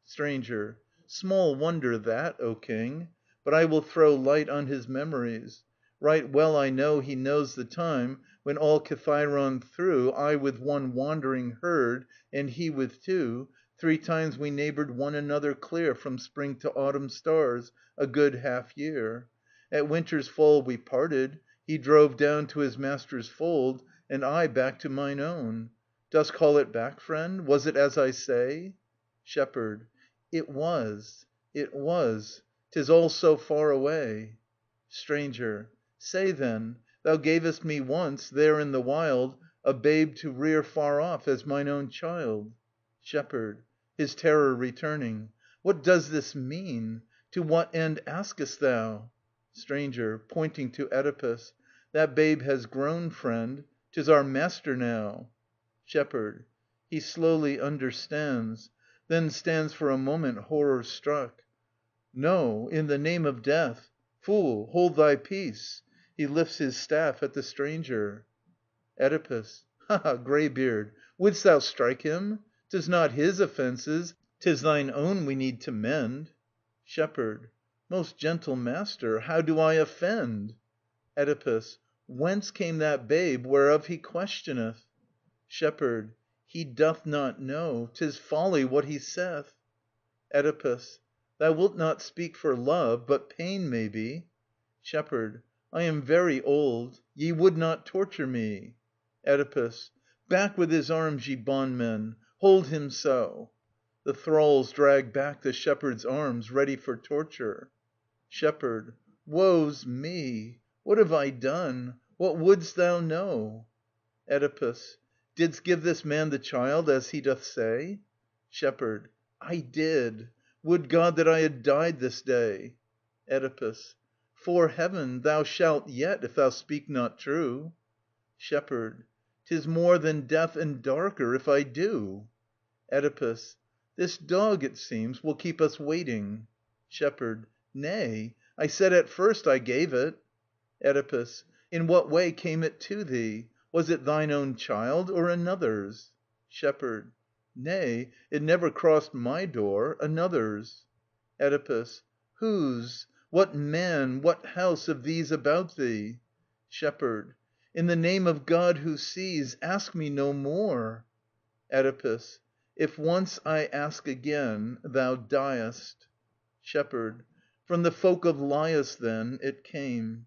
Stranger. Small wonder that, O king. But I will throw light on his memories. Right well I know he knows the time When all Kithairon through I with one wandering herd, and he with two, 3 times we neighboured one another clear From spring to autumn stars, a good half year. At winter's fall we parted. He drove down to his master's fold, And I back to mine own. Dost call it back, friend? Was it as I say? Shepherd. It was. It was. 'Tis all so far away. Stranger. Say then, thou gavest me once, there in the wild, A babe to rear far off as mine own child. Shepherd {his terror returning). What does this mean? To what end askest thou? Stranger {pointing to Oedipus). That babe has grown, friend. 'Tis our master now. Shepherd. He slowly understands. Then stands for a moment horror struck. No, in the name of death. Fool, hold thy peace. He lifts his staff at the stranger. Oedipus. Ha, greybeard, wouldst thou strike him? 'Tis not his offences, 'tis thine own we need to mend. Shepherd. Most gentle master, how do I offend? Oedipus. Whence came that babe whereof he questioneth? Shepherd. He doth not know. 'Tis folly what he saith. Oedipus. Thou wilt not speak for love, but pain, maybe. Shepherd. I am very old. Ye would not torture me. Oedipus. Back with his arms, ye bondmen. Hold him so. The thralls drag back the Shepherd's arms, ready for torture. Shepherd. Woe's me! What have I done? What wouldst thou know? Oedipus. Didst give this man the child, as he doth say? Shepherd. I did. Would God that I had died this day! Oedipus. 'Fore Heaven, thou shalt yet, if thou speak not true. Shepherd. 'Tis more than death and darker, if I do. Oedipus. This dog, it seems, will keep us waiting. Shepherd. Nay, I said at first I gave it. Oedipus. In what way came it to thee? Was it thine own child, or another's? Shepherd. Nay, it never crossed my door. Another's. Oedipus. Whose? What man, what house of these about thee? Shepherd. In the name of God who sees, ask me no more. Oedipus. If once I ask again, thou diest. Shepherd. From the folk of Laius, then, it came.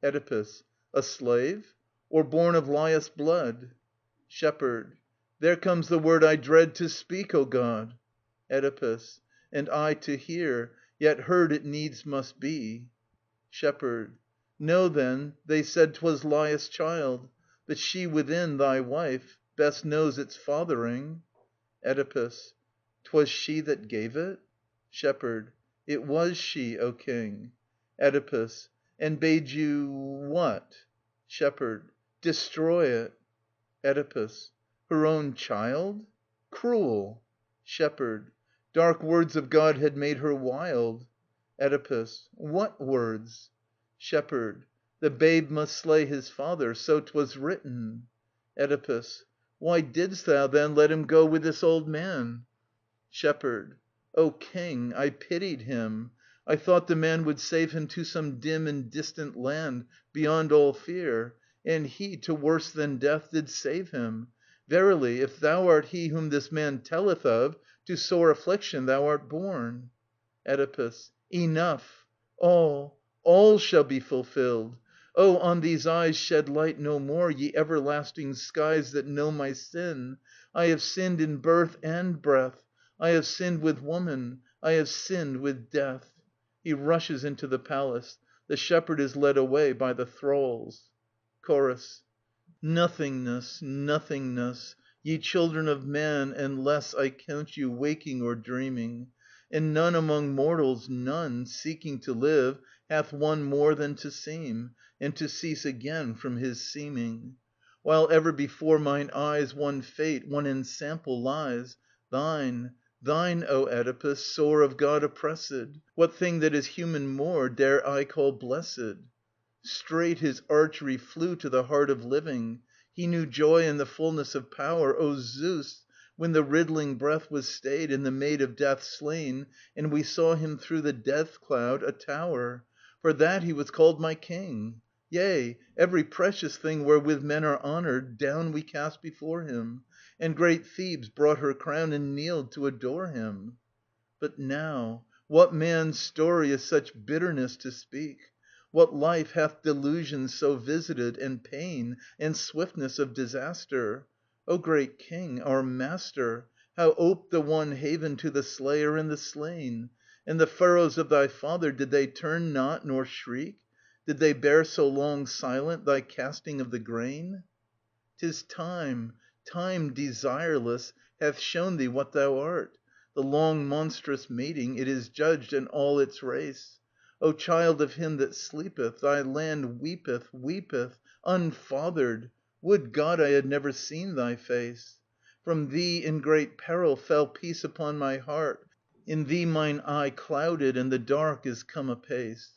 Oedipus. A slave? Or born of Laius' blood? Shepherd. There comes the word I dread to speak, O God. Oedipus. And I to hear, yet heard it needs must be. Shepherd. Know then, they said 'twas Laius' child, but she within, thy wife, best knows its fathering. Oedipus. 'Twas she that gave it? Shepherd. It was she, O king. Oedipus. And bade you what? Shepherd. Destroy it. Oedipus. Her own child? Cruel! Shepherd. Dark words of God had made her wild. Oedipus. What words? Shepherd. The babe must slay his father, so 'twas written. Oedipus. Why didst thou then let him go with this old man? Shepherd. O King, I pitied him. I thought the man would save him to some dim and distant land, beyond all fear. And he, to worse than death, did save him. Verily, if thou art he whom this man telleth of, to sore affliction thou art born. Oedipus. Enough. All shall be fulfilled. Oh, on these eyes shed light no more, ye everlasting skies that know my sin. I have sinned in birth and breath. I have sinned with woman. I have sinned with death. [He rushes into the palace. The Shepherd is led away by the thralls. Chorus. Nothingness, nothingness, ye children of man, and less I count you, waking or dreaming. And none among mortals, none, seeking to live, hath won more than to seem, and to cease again from his seeming. While ever before mine eyes one fate, one ensample lies, thine, thine, O Oedipus, sore of God oppressed. What thing that is human more dare I call blessed? Straight his archery flew to the heart of living. He knew joy in the fulness of power, O Zeus, when the riddling breath was stayed and the maid of death slain, and we saw him through the death cloud a tower. For that he was called my king. Yea, every precious thing wherewith men are honoured, down we cast before him. And great Thebes brought her crown and kneeled to adore him. But now, what man's story is such bitterness to speak? What life hath delusion so visited, and pain, and swiftness of disaster? O great King, our master, how oped the one haven to the slayer and the slain? And the furrows of thy father, did they turn not nor shriek? Did they bear so long silent thy casting of the grain? 'Tis time, time desireless, hath shown thee what thou art. The long monstrous mating, it is judged, and all its race. O child of him that sleepeth, thy land weepeth, weepeth, unfathered. Would God I had never seen thy face! From thee in great peril fell peace upon my heart. In thee mine eye clouded, and the dark is come apace.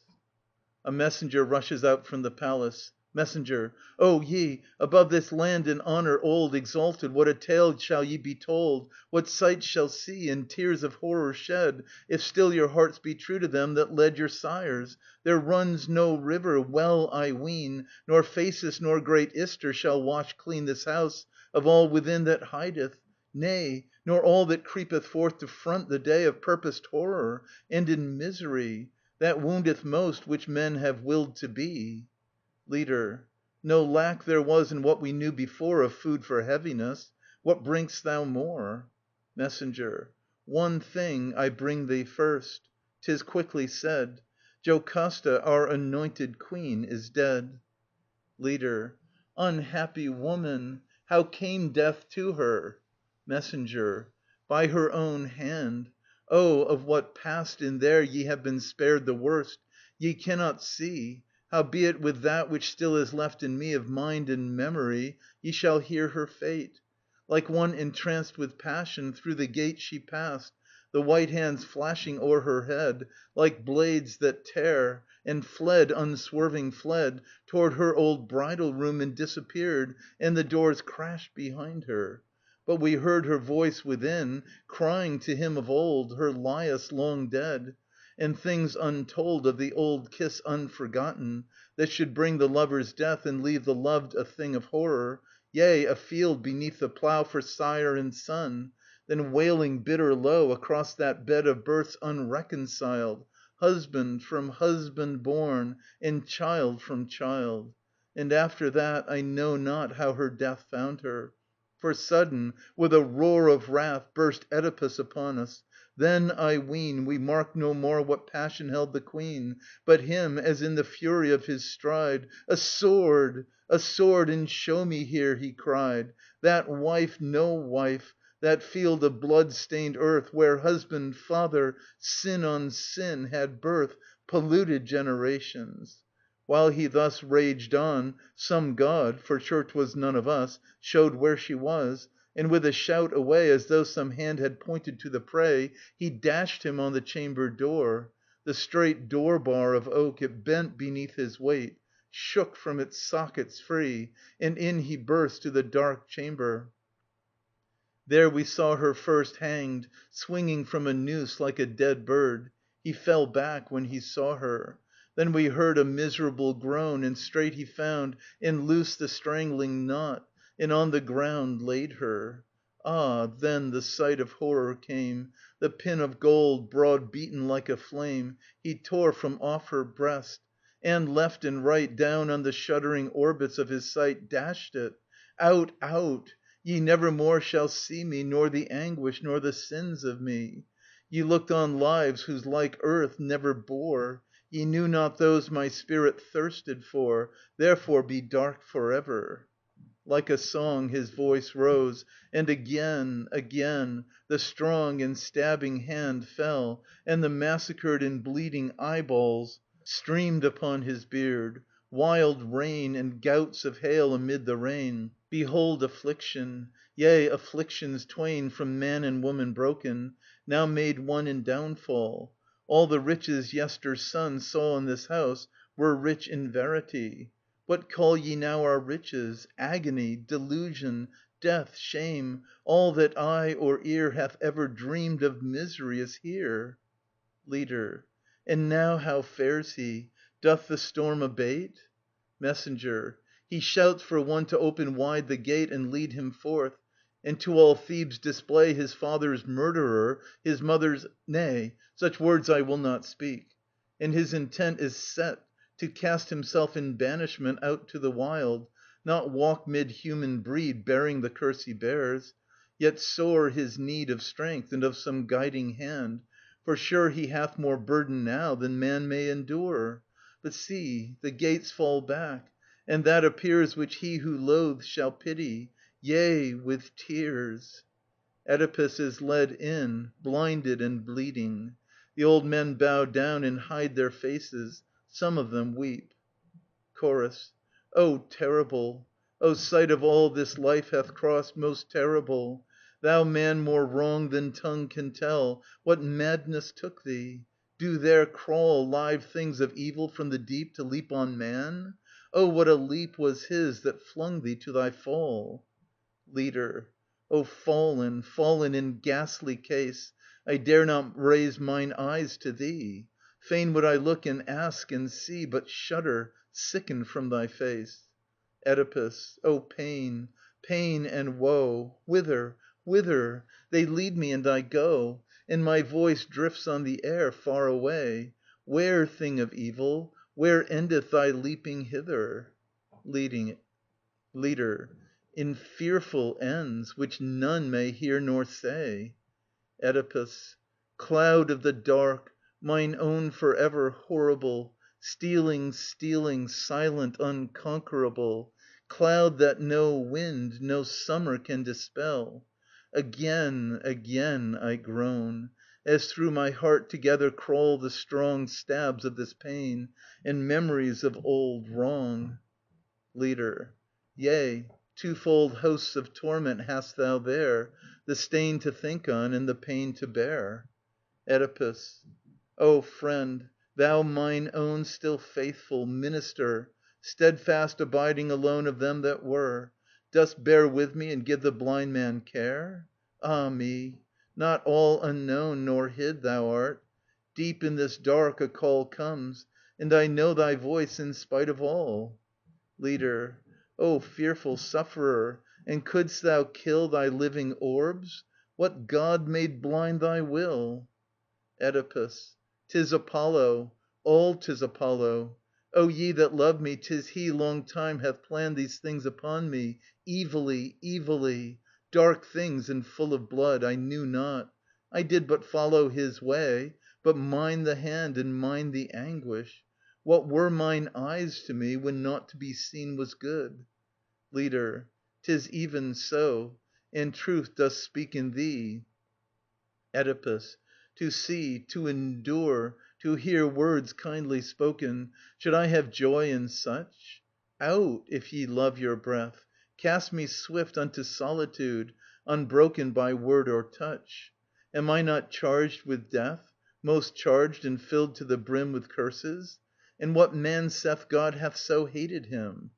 A messenger rushes out from the palace. Messenger. O ye, above this land in honour old Exalted, what a tale shall ye be told, What sights shall see, and tears of horror shed, If still your hearts be true to them that led Your sires? There runs no river, well I ween, Nor Phasis nor great Ister shall wash clean This house of all within that hideth, nay, Nor all that creepeth forth to front the day Of purposed horror, and in misery, That woundeth most which men have willed to be. Leader. No lack there was in what we knew before Of food for heaviness. What bring'st thou more? Messenger. One thing I bring thee first. 'Tis quickly said. Jocasta, our anointed queen, is dead. Leader. Unhappy woman! How came death to her? Messenger. By her own hand. Oh, of what passed in there Ye have been spared the worst. Ye cannot see. Howbeit with that which still is left in me Of mind and memory, ye shall hear her fate. Like one entranced with passion, through the gate She passed, the white hands flashing o'er her head, Like blades that tear, and fled, unswerving fled, Toward her old bridal room, and disappeared, And the doors crashed behind her. But we heard her voice within, Crying to him of old, her Laius long dead, And things untold of the old kiss unforgotten, That should bring the lover's death, and leave the loved A thing of horror, yea, a field beneath The plough for sire and son, then wailing bitter low Across that bed of births unreconciled, Husband from husband born, and child from child. And after that I know not how her death found her. For sudden, with a roar of wrath, burst Oedipus upon us. Then, I ween, we marked no more what passion held the queen, But him, as in the fury of his stride, A sword, and show me here, he cried, That wife no wife, that field of blood‐stained earth Where husband, father, sin on sin, had birth, Polluted generations. While he thus raged on, some god, for sure 'twas none of us, Showed where she was, and with a shout away, As though some hand had pointed to the prey, He dashed him on the chamber door. The straight door bar of oak, it bent beneath his weight. shook from its sockets free, and in he burst to the dark chamber. There we saw her first hanged, swinging from a noose like a dead bird. He fell back when he saw her. Then we heard a miserable groan, and straight he found and loosed the strangling knot, and on the ground laid her. Ah, then the sight of horror came. The pin of gold, broad beaten like a flame, he tore from off her breast, and left and right down on the shuddering orbits of his sight dashed it. Out, out! Ye never more shall see me, nor the anguish, nor the sins of me. Ye looked on lives whose like earth never bore. Ye knew not those my spirit thirsted for. Therefore be dark forever. Like a song his voice rose, and again, again, the strong and stabbing hand fell, and the massacred and bleeding eyeballs streamed upon his beard. Wild rain and gouts of hail amid the rain. Behold affliction, yea, afflictions twain from man and woman broken, now made one in downfall. All the riches yester sun saw in this house were rich in verity. What call ye now our riches? Agony, delusion, death, shame, all that eye or ear hath ever dreamed of misery is here. Leader. And now how fares he? Doth the storm abate? Messenger. He shouts for one to open wide the gate and lead him forth, and to all Thebes display his father's murderer, his mother's... Nay, such words I will not speak. And his intent is set, to cast himself in banishment out to the wild, not walk mid human breed bearing the curse he bears. Yet sore his need of strength and of some guiding hand, for sure he hath more burden now than man may endure. But see, the gates fall back, and that appears which he who loathes shall pity, yea, with tears. Oedipus is led in, blinded and bleeding. The old men bow down and hide their faces. Some of them weep. Chorus. O terrible! O sight of all this life hath crossed, most terrible! Thou man more wronged than tongue can tell, what madness took thee? Do there crawl live things of evil from the deep to leap on man? Oh, what a leap was his that flung thee to thy fall! Leader. O fallen, fallen in ghastly case, I dare not raise mine eyes to thee. Fain would I look and ask and see, but shudder, sickened from thy face. Oedipus. O pain, pain and woe! Whither? Whither? They lead me, and I go, and my voice drifts on the air far away. Where, thing of evil, where endeth thy leaping hither? Leading. Leader. In fearful ends, which none may hear nor say. Oedipus. Cloud of the dark, mine own for ever horrible, stealing, stealing, silent, unconquerable, cloud that no wind, no summer can dispel. Again, again I groan, as through my heart together crawl the strong stabs of this pain, and memories of old wrong. Leader. Yea, twofold hosts of torment hast thou there, the stain to think on and the pain to bear. Oedipus. O friend, thou mine own still faithful, minister, steadfast abiding alone of them that were, dost bear with me and give the blind man care? Ah me! Not all unknown nor hid thou art. Deep in this dark a call comes, and I know thy voice in spite of all. Leader. O fearful sufferer, and couldst thou kill Thy living orbs? What god made blind thy will? Oedipus. 'Tis Apollo. All 'tis Apollo. O ye that love me, 'tis he long time hath planned these things upon me, evilly, evilly, dark things and full of blood. I knew not. I did but follow his way, but mine the hand and mine the anguish. What were mine eyes to me, when naught to be seen was good? Leader. 'Tis even so, and truth doth speak in thee. Oedipus. To see, to endure, to hear words kindly spoken, should I have joy in such? Out, if ye love your breath. Cast me swift unto solitude, unbroken by word or touch. Am I not charged with death, most charged and filled to the brim with curses? And what man-seth god hath so hated him?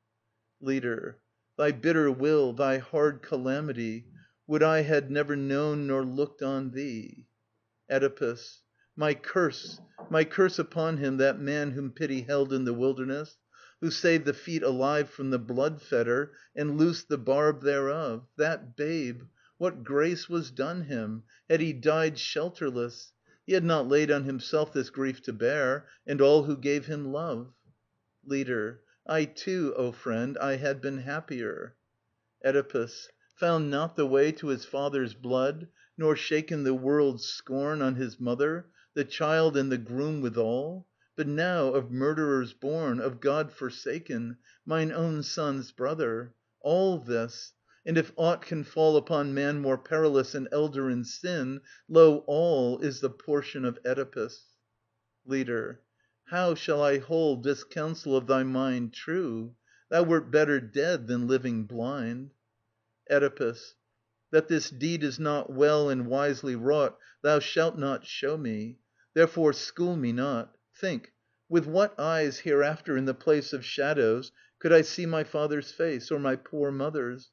Leader. Thy bitter will, thy hard calamity, Would I had never known nor looked on thee. Oedipus. My curse upon him, that man whom pity held in the wilderness, who saved the feet alive from the blood fetter, and loosed the barb thereof. That babe, what grace was done him, had he died shelterless! He had not laid on himself this grief to bear, and all who gave him love. Leader. I too, O friend, I had been happier. Oedipus. Found not the way to his father's blood, nor shaken the world's scorn on his mother, the child and the groom withal? But now, of murderers born, of God forsaken, mine own son's brother. All this, and if aught can fall upon man more perilous and elder in sin, lo, all is the portion of Oedipus. Leader. How shall I hold this counsel of thy mind true? Thou wert better dead than living blind. Oedipus. That this deed is not well and wisely wrought Thou shalt not show me. Therefore school me not. Think, with what eyes hereafter in the place of shadows Could I see my father's face, or my poor mother's,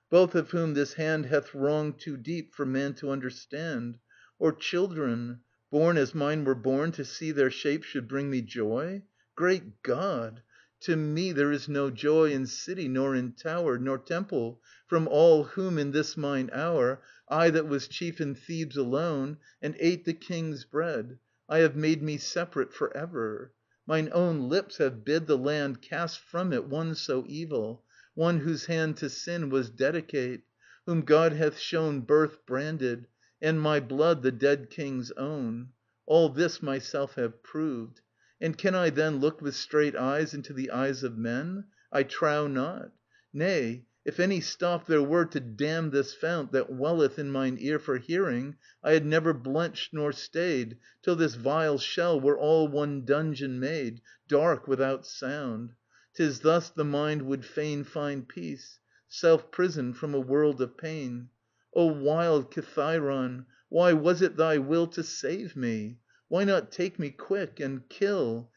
Both of whom this hand hath wronged too deep For man to understand? Or children, born as mine were born, to see their shape should bring me joy? Great God! To me there is no joy in city nor in tower Nor temple, from all whom, in this mine hour, I that was chief in Thebes alone, and ate the king's bread, I have made me separate for ever. Mine own lips have bid the land cast from it One so evil, one whose hand to sin was dedicate, Whom God hath shown birth branded, and my blood the dead king's own. All this myself have proved. And can I then look with straight eyes into the eyes of men? I trow not. Nay, if any stop there were to dam this fount That welleth in mine ear for hearing, I had never blenched nor stayed Till this vile shell were all one dungeon made, Dark without sound. 'Tis thus the mind would fain find peace, Self-prisoned from a world of pain. O wild Kithairon, why was it thy will To save me? Why not take me quick, and kill,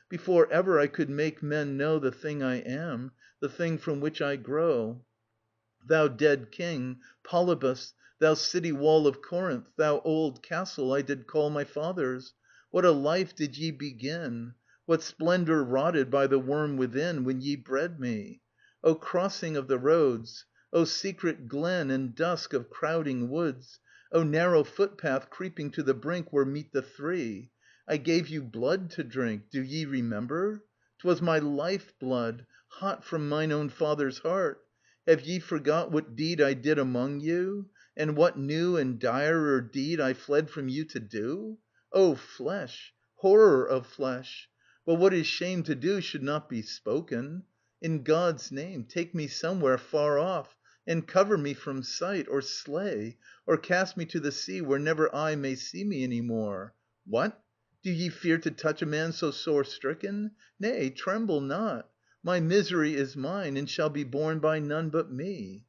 before ever I could make men know The thing I am, the thing from which I grow? Thou dead king, Polybus, thou city wall Of Corinth, thou old castle I did call My father's, what a life did ye begin, What splendour rotted by the worm within, When ye bred me! O crossing of the roads! O secret glen and dusk of crowding woods! O narrow footpath creeping to the brink Where meet the three! I gave you blood to drink, Do ye remember? 'Twas my life blood, hot from mine own father's heart. Have ye forgot what deed I did among you, And what new and direr deed I fled from you to do? O flesh, horror of flesh! But what is shame to do should not be spoken. In God's name, take me somewhere far off, And cover me from sight, or slay, or cast me to the sea Where never eye may see me any more. What? Do ye fear to touch a man so sore stricken? Nay, tremble not. My misery is mine, and shall be borne by none but me.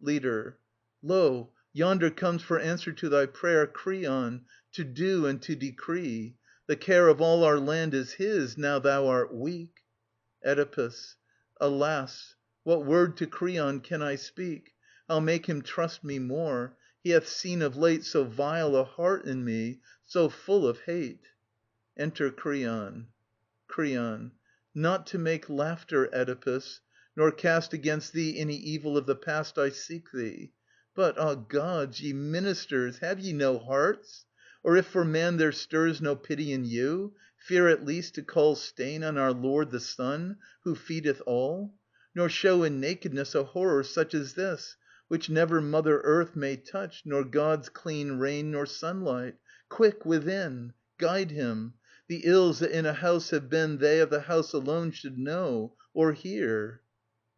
Leader. Lo, yonder comes for answer to thy prayer Creon, to do and to decree. The care of all our land is his, now thou art weak. Oedipus. Alas! What word to Creon can I speak? How make him trust me more? He hath seen of late So vile a heart in me, so full of hate. Enter Creon. Creon. Not to make laughter, Oedipus, Nor cast against thee any evil of the past I seek thee. But, ah gods, ye ministers, have ye no hearts? Or if for man there stirs no pity in you, Fear at least to call stain on our Lord the Sun, Who feedeth all? Nor show in nakedness a horror such as this, Which never Mother Earth may touch, nor God's clean rain nor sunlight. Quick, within! Guide him! The ills that in a house have been They of the house alone should know, or hear.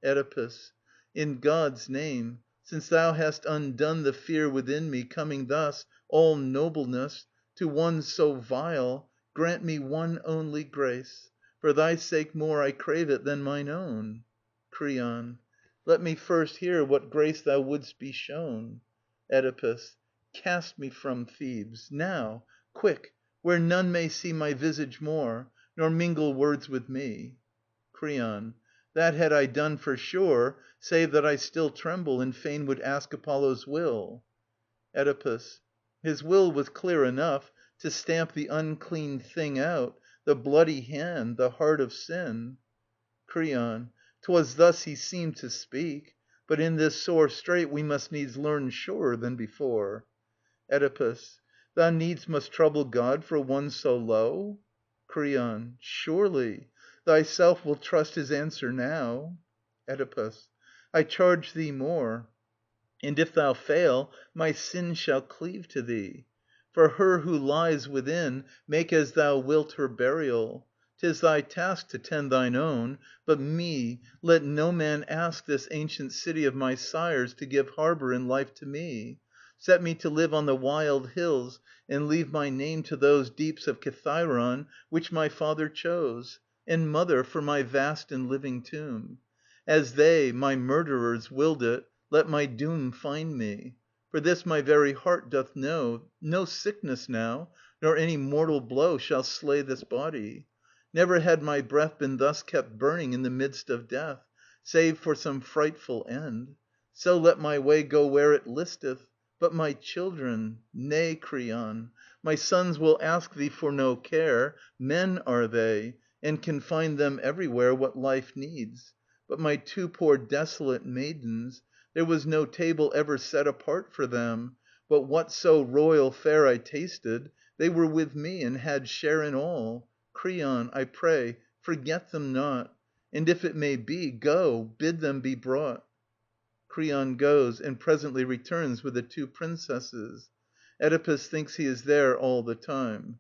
Oedipus. In God's name, since thou hast undone the fear Within me, coming thus, all nobleness, To one so vile, grant me one only grace. For thy sake more I crave it than mine own. Creon. Let me first hear what grace thou wouldst be shown. Oedipus. Cast me from Thebes. Now, quick, where none may see my visage more. nor mingle words with me. Creon. That had I done for sure, save that I still tremble, and fain would ask Apollo's will. Oedipus. His will was clear enough, to stamp the unclean thing out, the bloody hand, the heart of sin. Creon. 'Twas thus he seemed to speak. But in this sore strait we must needs learn surer than before. Oedipus. Thou needs must trouble God for one so low? Creon. Surely. Thyself wilt trust his answer now. Oedipus. I charge thee more. And if thou fail, my sin shall cleave to thee. For her who lies within, make as thou wilt her burial. 'Tis thy task to tend thine own. But me, let no man ask this ancient city of my sires to give harbour in life to me. Set me to live on the wild hills, and leave my name to those deeps of Kithairon which my father chose, and mother for my vast and living tomb. As they, my murderers, willed it, let my doom find me. For this my very heart doth know. No sickness now, nor any mortal blow shall slay this body. Never had my breath been thus kept burning in the midst of death, save for some frightful end. So let my way go where it listeth. But my children, nay, Creon, my sons will ask thee for no care. Men are they, and can find them everywhere what life needs. But my two poor desolate maidens, there was no table ever set apart for them. But whatso royal fare I tasted, they were with me and had share in all. Creon, I pray, forget them not. And if it may be, go, bid them be brought. Creon goes, and presently returns with the two princesses. Oedipus thinks he is there all the time.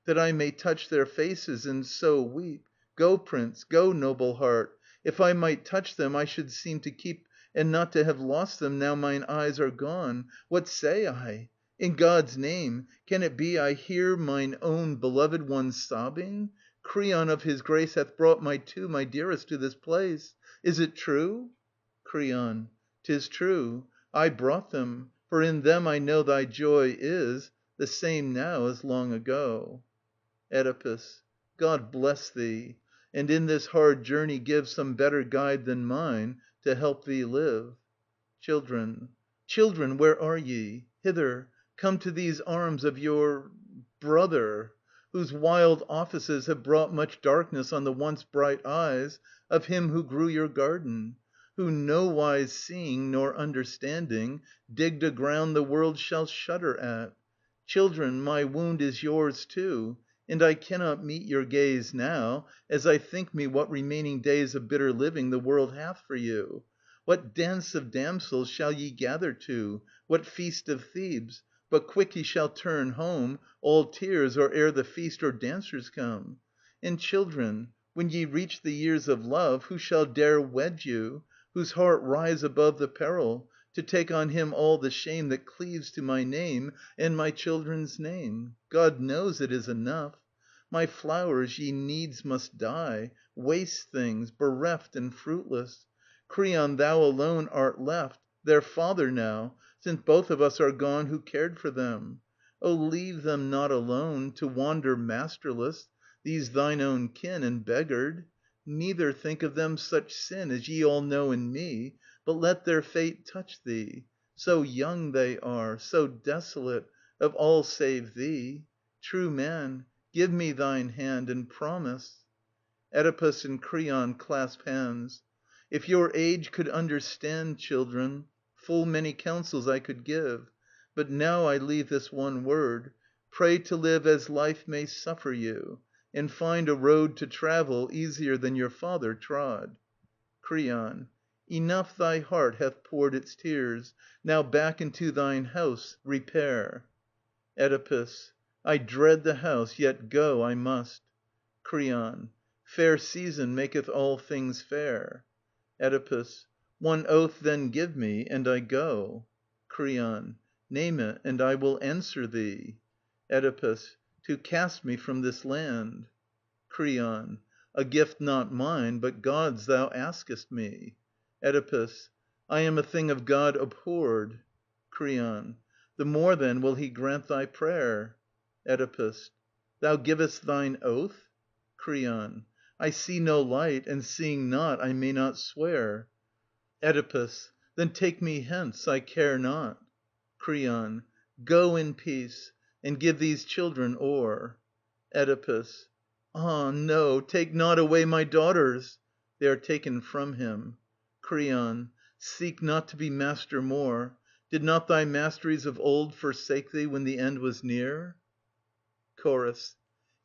That I may touch their faces and so weep. Go, Prince, go, noble heart. If I might touch them, I should seem to keep and not to have lost them now mine eyes are gone. What say I? In God's name, can it be I hear mine own beloved one sobbing? Creon of his grace hath brought my dearest, to this place. Is it true? Creon. 'Tis true. I brought them, for in them I know thy joy is, the same now as long ago. Oedipus. God bless thee, and in this hard journey give Some better guide than mine, to help thee live. Children. Children, where are ye? Hither, come to these arms of your brother, whose wild offices have brought much darkness on the once bright eyes of him who grew your garden, who nowise seeing nor understanding, digged a ground the world shall shudder at. Children, my wound is yours too, and I cannot meet your gaze now, as I think me what remaining days of bitter living the world hath for you. What dance of damsels shall ye gather to, what feast of Thebes? But quick ye shall turn home, all tears, or ere the feast or dancers come. And children, when ye reach the years of love, who shall dare wed you, whose heart rise above the peril, to take on him all the shame that cleaves to my name and my children's name? God knows it is enough. My flowers ye needs must die, waste things, bereft and fruitless. Creon, thou alone art left, their father now, since both of us are gone who cared for them. Oh, leave them not alone, to wander masterless, these thine own kin, and beggared. Neither think of them such sin as ye all know in me, but let their fate touch thee. So young they are, so desolate, of all save thee. True man, give me thine hand, and promise. Oedipus and Creon clasp hands. If your age could understand, children, full many counsels I could give. But now I leave this one word. Pray to live as life may suffer you, and find a road to travel easier than your father trod. Creon. Enough thy heart hath poured its tears. Now back into thine house repair. Oedipus. I dread the house, yet go I must. Creon. Fair season maketh all things fair. Oedipus. One oath then give me, and I go. Creon. Name it, and I will answer thee. Oedipus. To cast me from this land. Creon. A gift not mine, but God's thou askest me. Oedipus. I am a thing of God abhorred. Creon. The more then will he grant thy prayer. Oedipus. Thou givest thine oath? Creon. I see no light, and seeing not, I may not swear. Oedipus. Then take me hence. I care not. Creon. Go in peace, and give these children o'er. Oedipus. Ah, no, take not away my daughters. [They are taken from him. Creon. Seek not to be master more. Did not thy masteries of old forsake thee when the end was near? Chorus.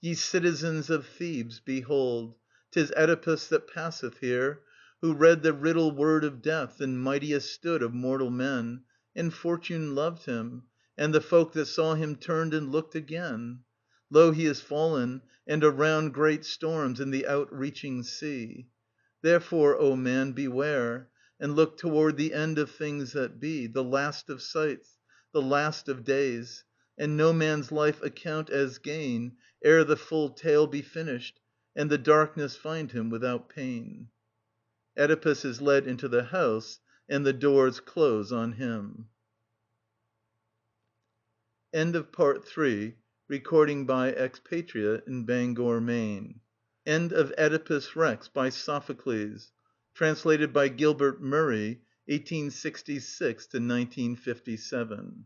Ye citizens of Thebes, behold, 'tis Oedipus that passeth here, who read the riddle word of death, and mightiest stood of mortal men, and fortune loved him, and the folk that saw him turned and looked again. Lo, he is fallen, and around great storms in the outreaching sea. Therefore, O man, beware, and look toward the end of things that be, the last of sights, the last of days, and no man's life account as gain, ere the full tale be finished, and the darkness find him without pain. Oedipus is led into the house, and the doors close on him. End of Part 3, recording by Expatriate in Bangor, Maine. End of Oedipus Rex by Sophocles, translated by Gilbert Murray, 1866 to 1957.